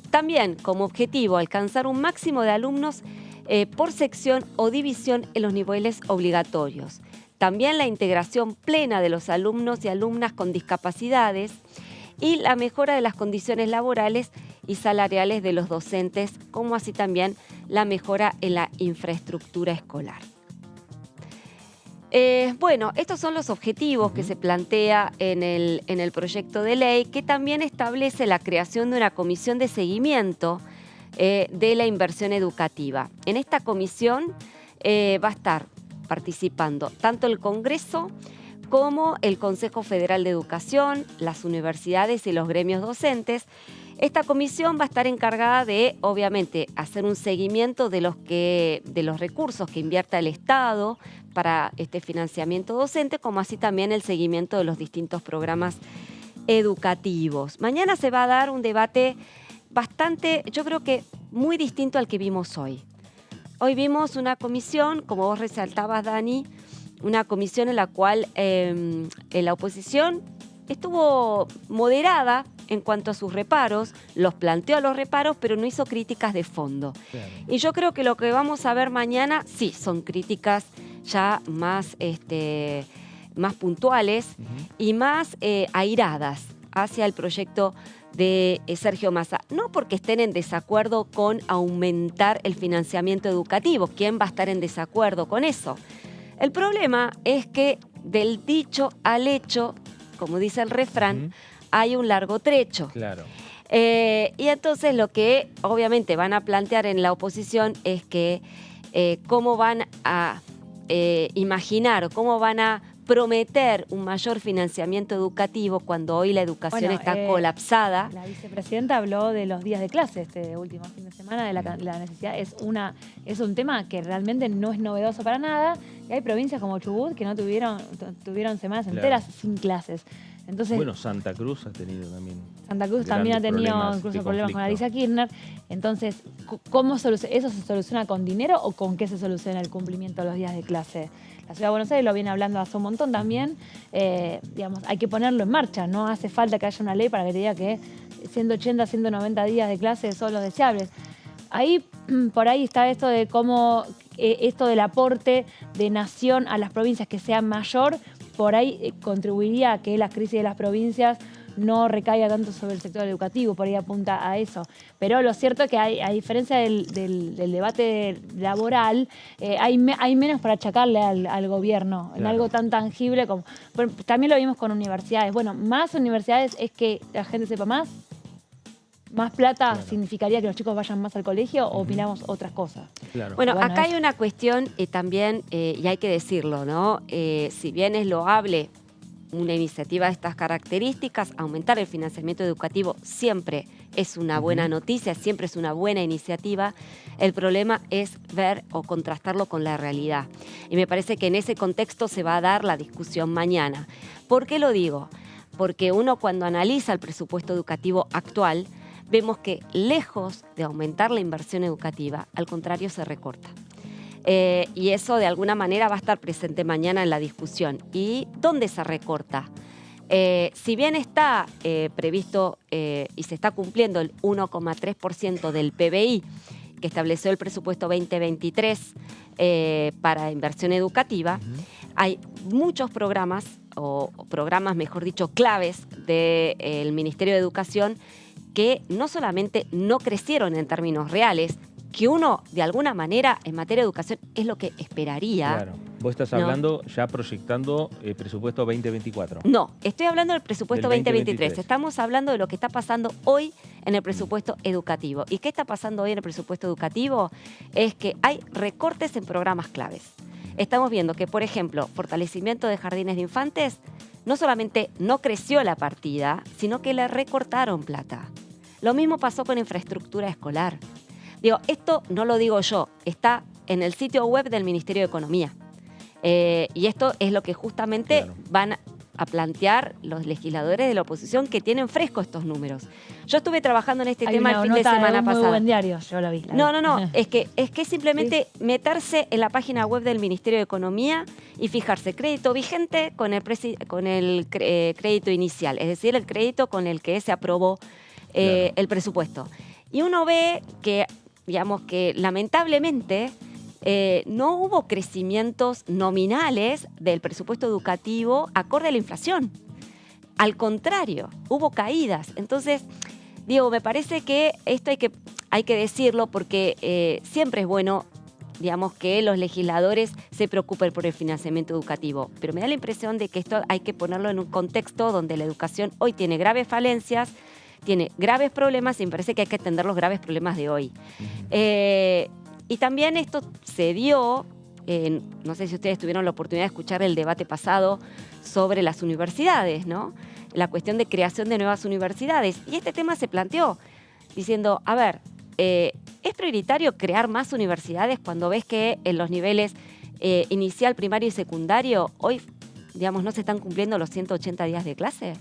También como objetivo alcanzar un máximo de alumnos por sección o división en los niveles obligatorios. También la integración plena de los alumnos y alumnas con discapacidades y la mejora de las condiciones laborales y salariales de los docentes, como así también la mejora en la infraestructura escolar. Bueno, estos son los objetivos que se plantea en el proyecto de ley, que también establece la creación de una comisión de seguimiento de la inversión educativa. En esta comisión va a estar participando tanto el Congreso como el Consejo Federal de Educación, las universidades y los gremios docentes. Esta comisión va a estar encargada de, obviamente, hacer un seguimiento de los recursos que invierta el Estado para este financiamiento docente, como así también el seguimiento de los distintos programas educativos. Mañana se va a dar un debate bastante, yo creo que muy distinto al que vimos hoy. Hoy vimos una comisión, como vos resaltabas, Dani, una comisión en la cual la oposición estuvo moderada en cuanto a sus reparos, los planteó a los reparos, pero no hizo críticas de fondo. Claro. Y yo creo que lo que vamos a ver mañana, sí, son críticas ya más puntuales y más airadas hacia el proyecto de Sergio Massa. No porque estén en desacuerdo con aumentar el financiamiento educativo. ¿Quién va a estar en desacuerdo con eso? El problema es que del dicho al hecho, como dice el refrán, hay un largo trecho. Claro. Y entonces lo que obviamente van a plantear en la oposición es que cómo van a imaginar o cómo van a prometer un mayor financiamiento educativo cuando hoy la educación está colapsada. La vicepresidenta habló de los días de clase este último fin de semana, de la necesidad. Es un tema que realmente no es novedoso para nada. Y hay provincias como Chubut que no tuvieron semanas enteras sin clases. Entonces, bueno, Santa Cruz ha tenido también. Santa Cruz también ha tenido incluso problemas con Alicia Kirchner. Entonces, ¿cómo ¿eso se soluciona con dinero o con qué se soluciona el cumplimiento de los días de clase? La Ciudad de Buenos Aires lo viene hablando hace un montón también. Digamos, hay que ponerlo en marcha. No hace falta que haya una ley para que te diga que 180, 190 días de clase son los deseables. Por ahí está esto de cómo esto del aporte de nación a las provincias que sea mayor, por ahí contribuiría a que la crisis de las provincias no recaiga tanto sobre el sector educativo, por ahí apunta a eso. Pero lo cierto es que a diferencia del debate laboral, hay menos para achacarle al gobierno, en algo tan tangible como... Bueno, también lo vimos con universidades. Bueno, más universidades es que la gente sepa más. ¿Más plata significaría que los chicos vayan más al colegio o opinamos otras cosas? Claro. Bueno, acá hay una cuestión también, y hay que decirlo, ¿no? Si bien es loable una iniciativa de estas características, aumentar el financiamiento educativo siempre es una buena noticia, siempre es una buena iniciativa. El problema es ver o contrastarlo con la realidad. Y me parece que en ese contexto se va a dar la discusión mañana. ¿Por qué lo digo? Porque uno cuando analiza el presupuesto educativo actual, vemos que lejos de aumentar la inversión educativa, al contrario se recorta. Y eso de alguna manera va a estar presente mañana en la discusión. ¿Y dónde se recorta? Si bien está previsto y se está cumpliendo el 1,3% del PBI que estableció el presupuesto 2023 para inversión educativa, hay muchos programas, o programas mejor dicho, claves del Ministerio de Educación que no solamente no crecieron en términos reales, que uno, de alguna manera, en materia de educación, es lo que esperaría. Claro. Vos estás hablando ya proyectando el presupuesto 2024. No, estoy hablando del presupuesto 2023. Estamos hablando de lo que está pasando hoy en el presupuesto educativo. ¿Y qué está pasando hoy en el presupuesto educativo? Es que hay recortes en programas claves. Estamos viendo que, por ejemplo, fortalecimiento de jardines de infantes, no solamente no creció la partida, sino que le recortaron plata. Lo mismo pasó con infraestructura escolar. Digo, esto no lo digo yo, está en el sitio web del Ministerio de Economía. Y esto es lo que justamente van a plantear los legisladores de la oposición que tienen fresco estos números. Yo estuve trabajando en este tema el fin de semana pasado. Muy buen diario, yo la vi. No, es que simplemente meterse en la página web del Ministerio de Economía y fijarse crédito vigente con el crédito inicial, es decir, el crédito con el que se aprobó el presupuesto. Y uno ve que, digamos, que lamentablemente no hubo crecimientos nominales del presupuesto educativo acorde a la inflación. Al contrario, hubo caídas. Entonces, digo, me parece que esto hay que decirlo porque siempre es bueno, digamos, que los legisladores se preocupen por el financiamiento educativo. Pero me da la impresión de que esto hay que ponerlo en un contexto donde la educación hoy tiene graves falencias, tiene graves problemas y me parece que hay que atender los graves problemas de hoy. Y también esto se dio, no sé si ustedes tuvieron la oportunidad de escuchar el debate pasado sobre las universidades, ¿no? La cuestión de creación de nuevas universidades. Y este tema se planteó diciendo, a ver, ¿es prioritario crear más universidades cuando ves que en los niveles inicial, primario y secundario hoy, digamos, no se están cumpliendo los 180 días de clase?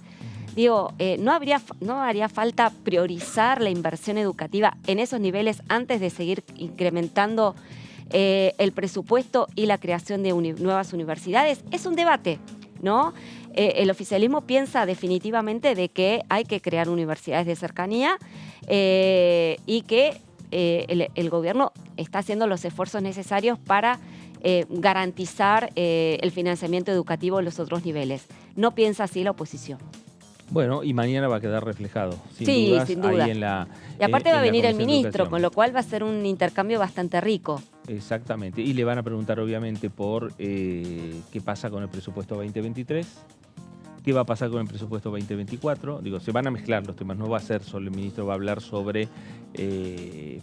Digo, ¿no haría falta priorizar la inversión educativa en esos niveles antes de seguir incrementando el presupuesto y la creación de nuevas universidades? Es un debate, ¿no? El oficialismo piensa definitivamente de que hay que crear universidades de cercanía y que el gobierno está haciendo los esfuerzos necesarios para garantizar el financiamiento educativo en los otros niveles. No piensa así la oposición. Bueno, y mañana va a quedar reflejado, sin duda. Ahí en la, y aparte va a venir el ministro, Educación. con lo cual va a ser un intercambio bastante rico. Exactamente. Y le van a preguntar, obviamente, por qué pasa con el presupuesto 2023, qué va a pasar con el presupuesto 2024. Digo, se van a mezclar los temas, no va a ser solo el ministro, va a hablar sobre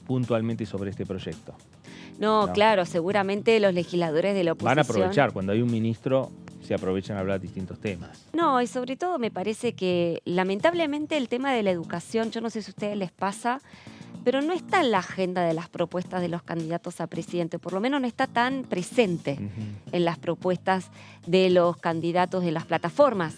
puntualmente sobre este proyecto. No, claro, seguramente los legisladores de la oposición... Van a aprovechar, cuando hay un ministro, se aprovechan a hablar de distintos temas. No, y sobre todo me parece que lamentablemente el tema de la educación, yo no sé si a ustedes les pasa, pero no está en la agenda de las propuestas de los candidatos a presidente, por lo menos no está tan presente en las propuestas de los candidatos de las plataformas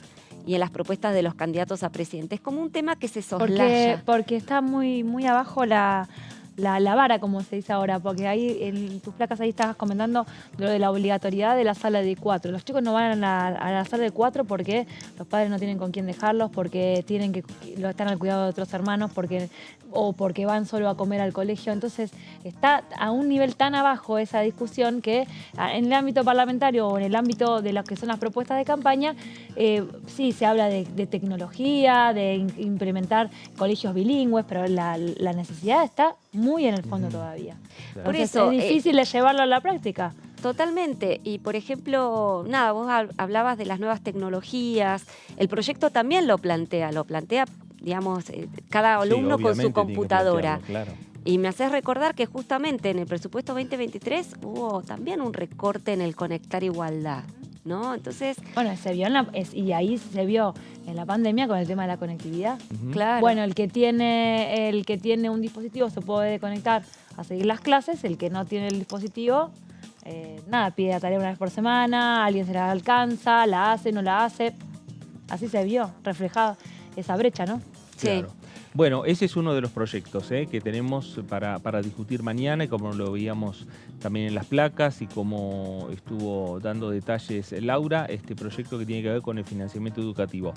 y en las propuestas de los candidatos a presidente. Es como un tema que se soslaya. Porque está muy, muy abajo la vara, como se dice ahora, porque ahí en tus placas ahí estabas comentando lo de la obligatoriedad de la sala de 4. Los chicos no van a la sala de 4 porque los padres no tienen con quién dejarlos, porque están al cuidado de otros hermanos, o porque van solo a comer al colegio. Entonces está a un nivel tan abajo esa discusión que en el ámbito parlamentario o en el ámbito de lo que son las propuestas de campaña, sí se habla de tecnología, de implementar colegios bilingües, pero la necesidad está muy en el fondo todavía. Claro. Por eso es difícil de llevarlo a la práctica. Totalmente. Y, por ejemplo, vos hablabas de las nuevas tecnologías. El proyecto también lo plantea, digamos, cada alumno con su computadora. Claro. Y me haces recordar que justamente en el presupuesto 2023 hubo también un recorte en el Conectar Igualdad, ¿no? Entonces... Bueno, y ahí se vio en la pandemia con el tema de la conectividad. Claro. Bueno, el que tiene un dispositivo se puede conectar a seguir las clases, el que no tiene el dispositivo, pide la tarea una vez por semana, alguien se la alcanza, la hace, no la hace. Así se vio reflejada esa brecha, ¿no? Claro. Sí. Bueno, ese es uno de los proyectos que tenemos para discutir mañana, y como lo veíamos también en las placas y como estuvo dando detalles Laura, este proyecto que tiene que ver con el financiamiento educativo.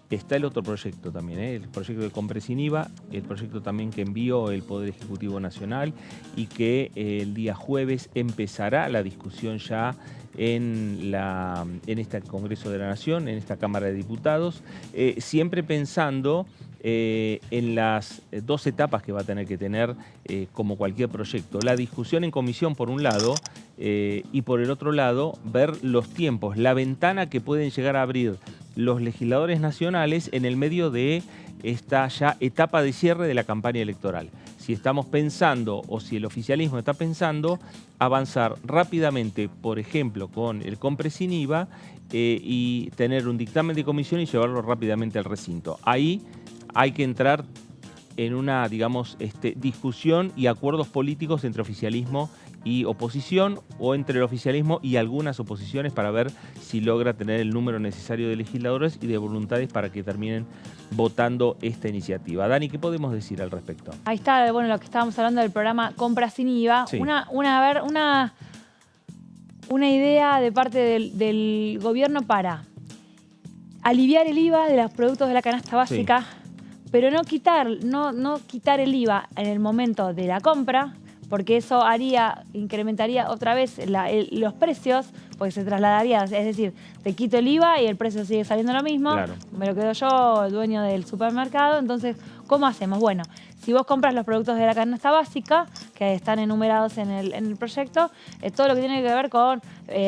Está el otro proyecto también, el proyecto de compra sin IVA, el proyecto también que envió el Poder Ejecutivo Nacional y que el día jueves empezará la discusión ya en este Congreso de la Nación, en esta Cámara de Diputados, siempre pensando en las dos etapas que va a tener que tener como cualquier proyecto. La discusión en comisión por un lado y por el otro lado ver los tiempos, la ventana que pueden llegar a abrir los legisladores nacionales en el medio de esta ya etapa de cierre de la campaña electoral. Si estamos pensando o si el oficialismo está pensando avanzar rápidamente, por ejemplo, con el compre sin IVA y tener un dictamen de comisión y llevarlo rápidamente al recinto. Ahí hay que entrar en una, digamos, discusión y acuerdos políticos entre oficialismo y oposición, o entre el oficialismo y algunas oposiciones, para ver si logra tener el número necesario de legisladores y de voluntades para que terminen votando esta iniciativa. Dani, ¿qué podemos decir al respecto? Ahí está, bueno, lo que estábamos hablando del programa Compra sin IVA. Sí. Una idea de parte del gobierno para aliviar el IVA de los productos de la canasta básica, pero no quitar el IVA en el momento de la compra, porque eso incrementaría otra vez los precios, porque se trasladaría, es decir, te quito el IVA y el precio sigue saliendo lo mismo, Claro. me lo quedo yo, el dueño del supermercado. Entonces, ¿cómo hacemos? Bueno, si vos compras los productos de la canasta básica, que están enumerados en el proyecto, todo lo que tiene que ver con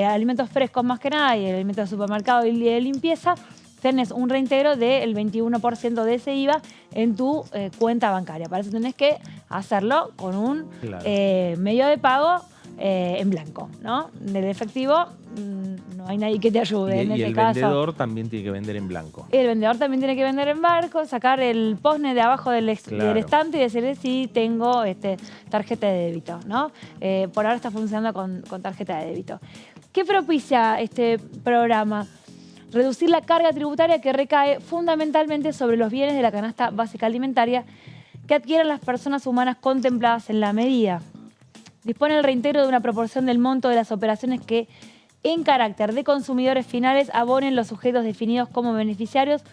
alimentos frescos más que nada, y alimentos de supermercado y de limpieza, tenés un reintegro del 21% de ese IVA en tu cuenta bancaria. Para eso tenés que hacerlo con un medio de pago en blanco, ¿no? Del efectivo no hay nadie que te ayude en ese caso. Vendedor también tiene que vender en blanco. El vendedor también tiene que vender en blanco, sacar el postnet de abajo del estante y decirle si tengo tarjeta de débito, ¿no? Por ahora está funcionando con tarjeta de débito. ¿Qué propicia este programa? Reducir la carga tributaria que recae fundamentalmente sobre los bienes de la canasta básica alimentaria que adquieran las personas humanas contempladas en la medida. Dispone el reintegro de una proporción del monto de las operaciones que, en carácter de consumidores finales, abonen los sujetos definidos como beneficiarios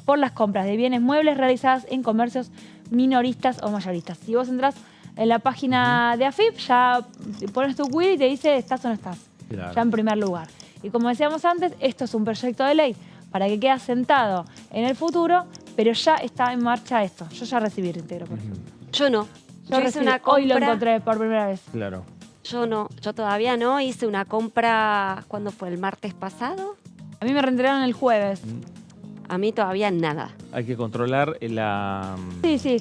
por las compras de bienes muebles realizadas en comercios minoristas o mayoristas. Si vos entras en la página de AFIP, ya pones tu quill y te dice estás o no estás, ya en primer lugar. Y como decíamos antes, esto es un proyecto de ley para que quede asentado en el futuro, pero ya está en marcha esto. Yo ya recibí el reintegro, por ejemplo. Yo no. Yo hice una compra. Hoy lo encontré por primera vez. Claro. Yo no, yo todavía no. Hice una compra, ¿cuándo fue? ¿El martes pasado? A mí me reintegraron el jueves. A mí todavía nada. Hay que controlar la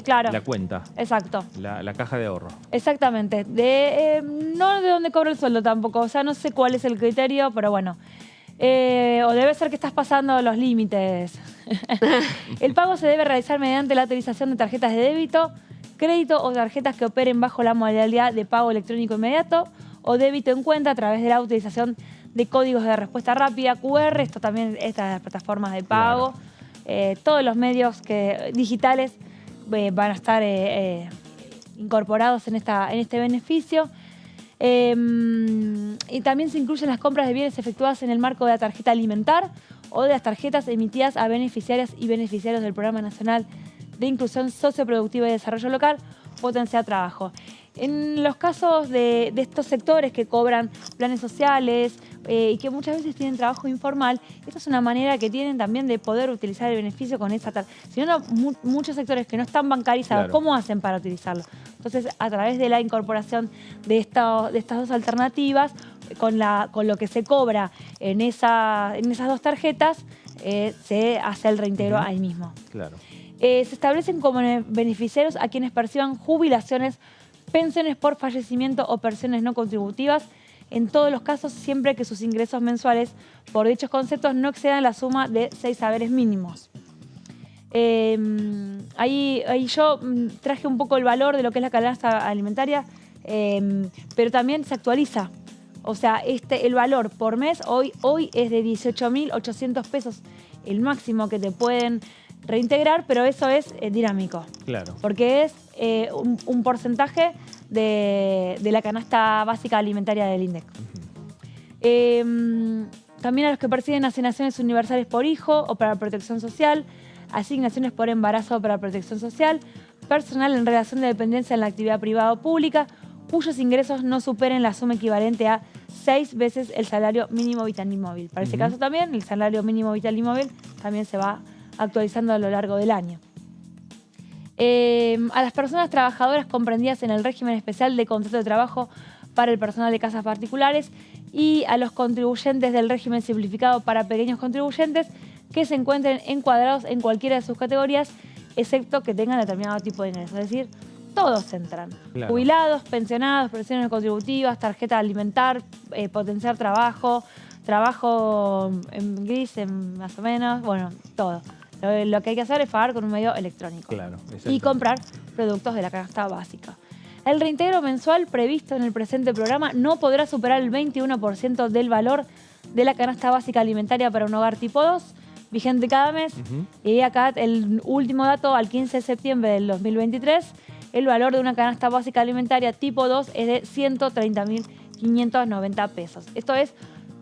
claro. la cuenta. Exacto. La caja de ahorro. Exactamente. No de dónde cobro el sueldo tampoco. O sea, no sé cuál es el criterio, pero bueno. O debe ser que estás pasando los límites. El pago se debe realizar mediante la utilización de tarjetas de débito, crédito o tarjetas que operen bajo la modalidad de pago electrónico inmediato o débito en cuenta a través de la utilización de códigos de respuesta rápida, QR, esto también, estas plataformas de pago, todos los medios digitales van a estar incorporados en este beneficio. Y también se incluyen las compras de bienes efectuadas en el marco de la tarjeta alimentar o de las tarjetas emitidas a beneficiarias y beneficiarios del Programa Nacional de Inclusión Socioproductiva y Desarrollo Local, Potencia Trabajo. En los casos de estos sectores que cobran planes sociales y que muchas veces tienen trabajo informal, esta es una manera que tienen también de poder utilizar el beneficio con esa tarjeta. Si no, muchos sectores que no están bancarizados, ¿cómo hacen para utilizarlo? Entonces, a través de la incorporación de estas dos alternativas, con lo que se cobra en esas dos tarjetas, se hace el reintegro ahí mismo. Claro. Se establecen como beneficiarios a quienes perciban jubilaciones, pensiones por fallecimiento o pensiones no contributivas, en todos los casos siempre que sus ingresos mensuales por dichos conceptos no excedan la suma de 6 saberes mínimos. Ahí yo traje un poco el valor de lo que es la canasta alimentaria, pero también se actualiza. O sea, el valor por mes hoy es de 18.800 pesos, el máximo que te pueden reintegrar, pero eso es dinámico. Claro. Porque es un porcentaje de la canasta básica alimentaria del INDEC. También a los que perciben asignaciones universales por hijo o para protección social, asignaciones por embarazo o para protección social, personal en relación de dependencia en la actividad privada o pública, cuyos ingresos no superen la suma equivalente a 6 veces el salario mínimo vital y móvil. Para ese caso también, el salario mínimo vital y móvil también se va actualizando a lo largo del año. A las personas trabajadoras comprendidas en el régimen especial de contrato de trabajo para el personal de casas particulares y a los contribuyentes del régimen simplificado para pequeños contribuyentes que se encuentren encuadrados en cualquiera de sus categorías, excepto que tengan determinado tipo de ingreso. Es decir, todos entran. Claro. Jubilados, pensionados, pensiones contributivas, tarjeta alimentar, potenciar trabajo en gris, más o menos, bueno, todo. Lo que hay que hacer es pagar con un medio electrónico. Claro, y comprar productos de la canasta básica. El reintegro mensual previsto en el presente programa no podrá superar el 21% del valor de la canasta básica alimentaria para un hogar tipo 2, vigente cada mes. Y acá el último dato, al 15 de septiembre del 2023, el valor de una canasta básica alimentaria tipo 2 es de 130.590 pesos. Esto es,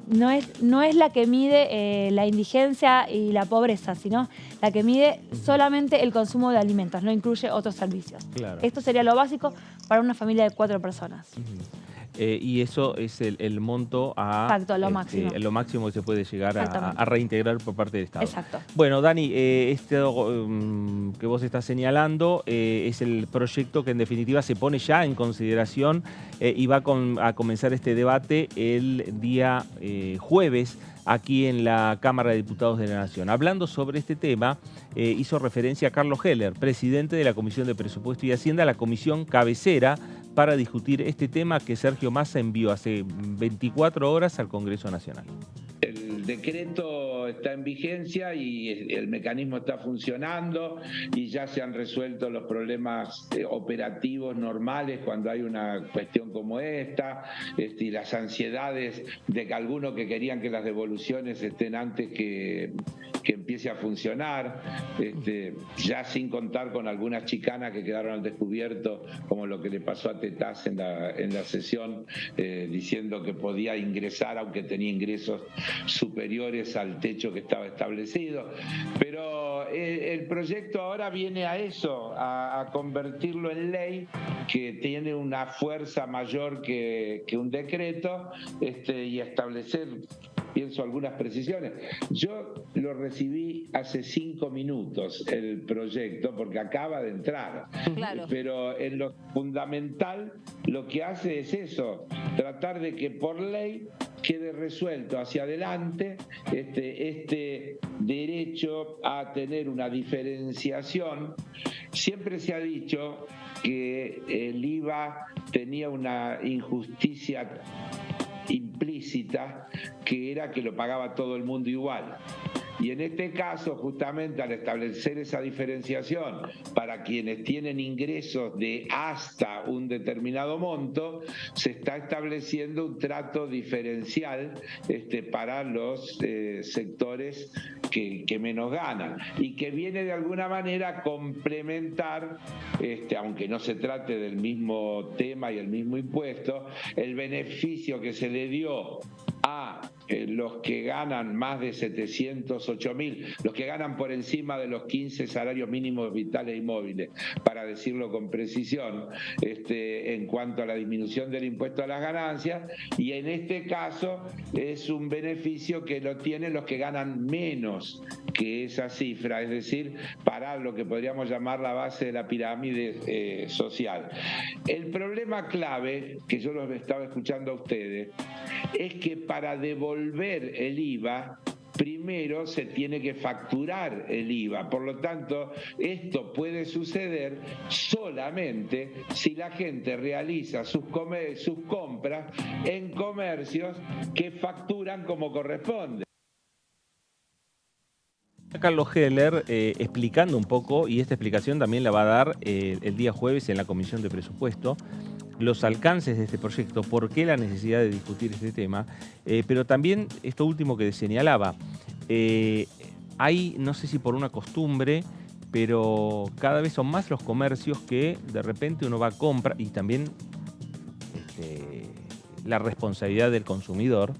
no es la que mide la indigencia y la pobreza, sino la que mide solamente el consumo de alimentos, no incluye otros servicios. Claro. Esto sería lo básico para una familia de 4 personas. Y eso es el monto a... Exacto, lo máximo. Lo máximo que se puede llegar a reintegrar por parte del Estado. Exacto. Bueno, Dani, esto que vos estás señalando es el proyecto que en definitiva se pone ya en consideración y va a comenzar este debate el día jueves aquí en la Cámara de Diputados de la Nación. Hablando sobre este tema, hizo referencia a Carlos Heller, presidente de la Comisión de Presupuesto y Hacienda, la comisión cabecera para discutir este tema que Sergio Massa envió hace 24 horas al Congreso Nacional. El decreto está en vigencia y el mecanismo está funcionando y ya se han resuelto los problemas operativos normales cuando hay una cuestión como esta, y las ansiedades de que algunos que querían que las devoluciones estén antes que empiece a funcionar, ya sin contar con algunas chicanas que quedaron al descubierto, como lo que le pasó a Tetaz en la sesión, diciendo que podía ingresar aunque tenía ingresos superiores al techo que estaba establecido. Pero el proyecto ahora viene a eso, a convertirlo en ley, que tiene una fuerza mayor que un decreto, y establecer, pienso, algunas precisiones. Yo lo recibí hace 5 minutos el proyecto porque acaba de entrar. Claro. Pero en lo fundamental lo que hace es eso, tratar de que por ley quede resuelto hacia adelante este derecho a tener una diferenciación. Siempre se ha dicho que el IVA tenía una injusticia implícita, que era que lo pagaba todo el mundo igual. Y en este caso, justamente al establecer esa diferenciación para quienes tienen ingresos de hasta un determinado monto, se está estableciendo un trato diferencial para los sectores que menos ganan y que viene de alguna manera a complementar, aunque no se trate del mismo tema y el mismo impuesto, el beneficio que se le dio a los que ganan más de 708.000, los que ganan por encima de los 15 salarios mínimos vitales y móviles, para decirlo con precisión, en cuanto a la disminución del impuesto a las ganancias, y en este caso es un beneficio que lo tienen los que ganan menos que esa cifra, es decir, para lo que podríamos llamar la base de la pirámide social. El problema clave, que yo los estaba escuchando a ustedes, es que para devolver el IVA, primero se tiene que facturar el IVA. Por lo tanto, esto puede suceder solamente si la gente realiza sus compras en comercios que facturan como corresponde. Carlos Heller explicando un poco, y esta explicación también la va a dar el día jueves en la Comisión de Presupuesto, los alcances de este proyecto, por qué la necesidad de discutir este tema, pero también esto último que señalaba, hay, no sé si por una costumbre, pero cada vez son más los comercios que de repente uno va a comprar, y también la responsabilidad del consumidor.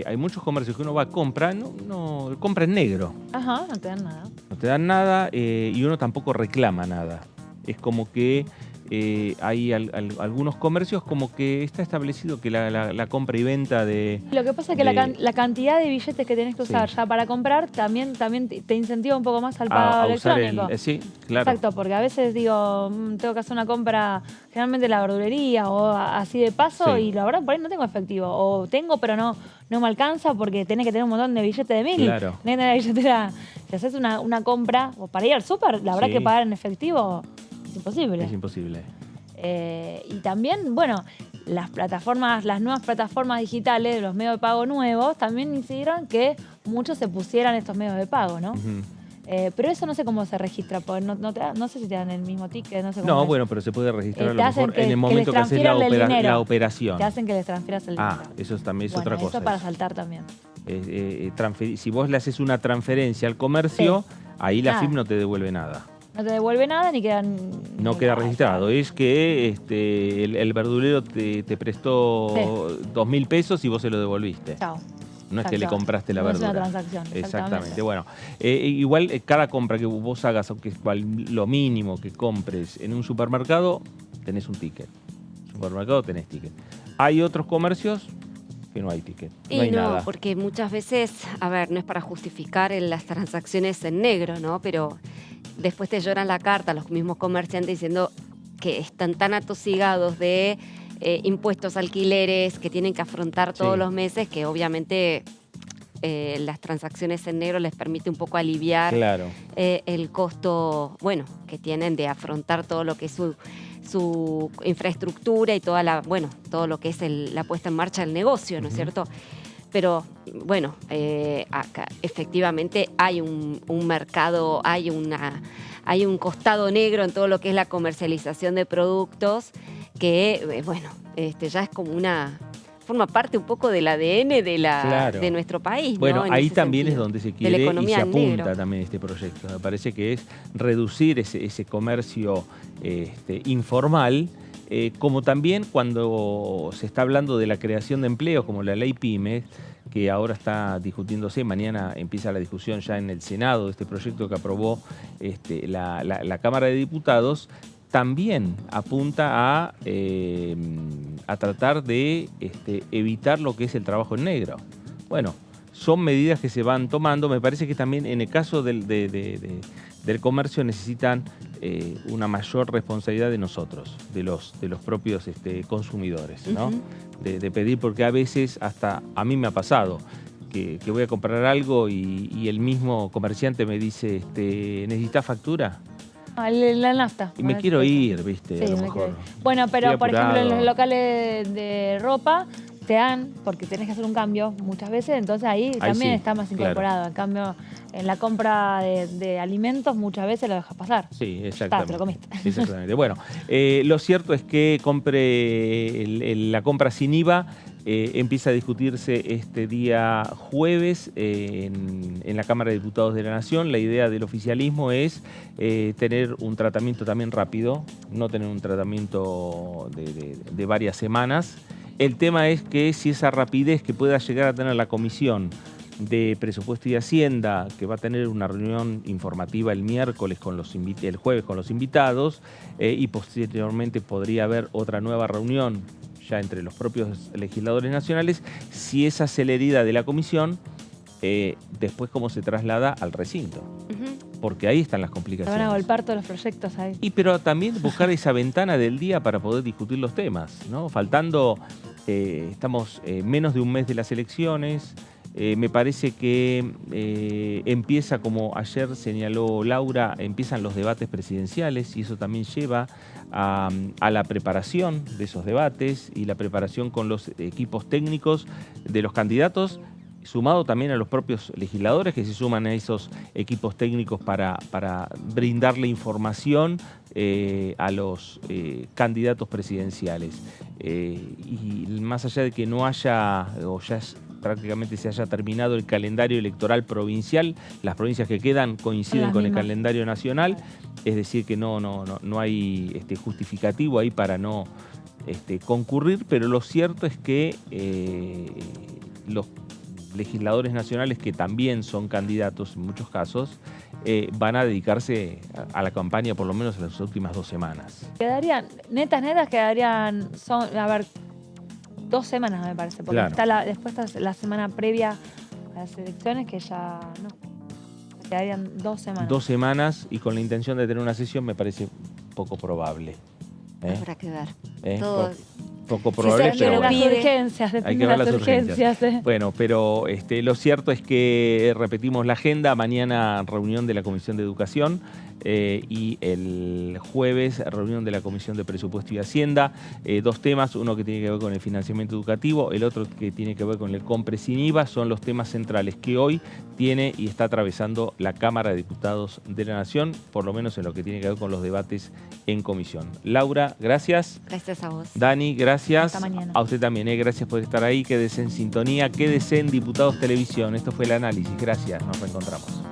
Hay muchos comercios que uno va a comprar, no compra en negro. Ajá, no te dan nada. No te dan nada y uno tampoco reclama nada. Es como que hay algunos comercios como que está establecido que la compra y venta de... Lo que pasa es que la cantidad de billetes que tenés que usar ya para comprar también te incentiva un poco más al pago electrónico. Sí, claro. Exacto, porque a veces digo, tengo que hacer una compra generalmente en la verdulería o así de paso, y la verdad por ahí no tengo efectivo. O tengo, pero no me alcanza porque tenés que tener un montón de billetes de 1000. Claro. Tenés que tener la billetera. Si haces una compra o para ir al súper, la verdad que pagar en efectivo es imposible. Es imposible. Y también, bueno, las nuevas plataformas digitales de los medios de pago nuevos también hicieron que muchos se pusieran estos medios de pago, ¿no? Pero eso no sé cómo se registra, porque no sé si te dan el mismo ticket, no sé cómo No, es. bueno, pero se puede registrar a Te lo hacen mejor en el momento que haces la operación. Te hacen que les transfieras el dinero. Eso también es Bueno, otra cosa. eso para saltar también. Si vos le haces una transferencia al comercio, ahí la Nada. FIP no te devuelve nada. No te devuelve nada ni quedan... No queda registrado. Es que el verdulero te prestó 2.000 pesos y vos se lo devolviste. Chao. No es que le compraste la No verdura. es una transacción. Exactamente. Bueno, igual cada compra que vos hagas, aunque lo mínimo que compres en un supermercado, tenés un ticket. En un supermercado tenés ticket. Hay otros comercios que no hay ticket. Y no hay nada. porque muchas veces, a ver, no es para justificar las transacciones en negro, ¿no? Pero después te lloran la carta los mismos comerciantes diciendo que están tan atosigados de impuestos, alquileres, que tienen que afrontar todos los meses, que obviamente las transacciones en negro les permite un poco aliviar el costo, bueno, que tienen de afrontar todo lo que es su infraestructura y todo lo que es la puesta en marcha del negocio, ¿no es cierto? Pero bueno, acá efectivamente hay un mercado, hay un costado negro en todo lo que es la comercialización de productos que, ya es como forma parte un poco del ADN de nuestro país. Bueno, ¿no? ahí también es donde se quiere y se apunta negro. también este proyecto. Me parece que es reducir ese comercio informal, como también cuando se está hablando de la creación de empleos, como la ley PYME, que ahora está discutiéndose, mañana empieza la discusión ya en el Senado de este proyecto que aprobó la Cámara de Diputados, también apunta a tratar de evitar lo que es el trabajo en negro. Bueno, son medidas que se van tomando. Me parece que también en el caso del comercio necesitan una mayor responsabilidad de nosotros, de los propios consumidores, ¿no? De pedir, porque a veces hasta a mí me ha pasado que voy a comprar algo y el mismo comerciante me dice, ¿necesitas factura? La nafta. Y me quiero ir, ¿viste? Sí, a lo mejor. Bueno, pero Estoy por ejemplo en apurado. los locales de ropa te dan, porque tenés que hacer un cambio muchas veces, entonces ahí también sí, está más incorporado. En cambio, en la compra de alimentos muchas veces lo dejas pasar. Sí, Te exactamente. lo comiste. Exactamente. Bueno, lo cierto es que la compra sin IVA empieza a discutirse este día jueves en la Cámara de Diputados de la Nación. La idea del oficialismo es tener un tratamiento también rápido, no tener un tratamiento de varias semanas. El tema es que si esa rapidez que pueda llegar a tener la Comisión de Presupuesto y Hacienda, que va a tener una reunión informativa el miércoles el jueves con los invitados, y posteriormente podría haber otra nueva reunión ya entre los propios legisladores nacionales, si esa celeridad de la comisión después cómo se traslada al recinto. Porque ahí están las Se complicaciones. van a golpear todos los proyectos ahí. Pero también buscar esa ventana del día para poder discutir los temas, ¿no? Faltando, estamos menos de un mes de las elecciones. Me parece que empieza, como ayer señaló Laura, empiezan los debates presidenciales y eso también lleva a la preparación de esos debates y la preparación con los equipos técnicos de los candidatos, sumado también a los propios legisladores que se suman a esos equipos técnicos para brindarle información a los candidatos presidenciales. Y más allá de que no haya, o ya prácticamente se haya terminado el calendario electoral provincial, las provincias que quedan coinciden con el calendario nacional, es decir que no hay justificativo ahí para no concurrir, pero lo cierto es que los legisladores nacionales, que también son candidatos en muchos casos, van a dedicarse a la campaña por lo menos en las últimas 2 semanas. Quedarían, netas, quedarían, a ver, 2 semanas me parece, porque después está la semana previa a las elecciones que ya no. Quedarían 2 semanas. 2 semanas y con la intención de tener una sesión me parece poco probable. Habrá que ver. Poco probable, pero bueno. las urgencias, Hay que ver las urgencias. ¿eh? Bueno, pero lo cierto es que repetimos la agenda. Mañana reunión de la Comisión de Educación y el jueves reunión de la Comisión de Presupuesto y Hacienda. Dos temas, uno que tiene que ver con el financiamiento educativo, el otro que tiene que ver con el compre sin IVA, son los temas centrales que hoy tiene y está atravesando la Cámara de Diputados de la Nación, por lo menos en lo que tiene que ver con los debates en comisión. Laura, gracias. Gracias a vos. Dani, gracias. Hasta mañana. A usted también, gracias por estar ahí. Quédese en sintonía, quédese en Diputados Televisión. Esto fue el análisis. Gracias, nos reencontramos.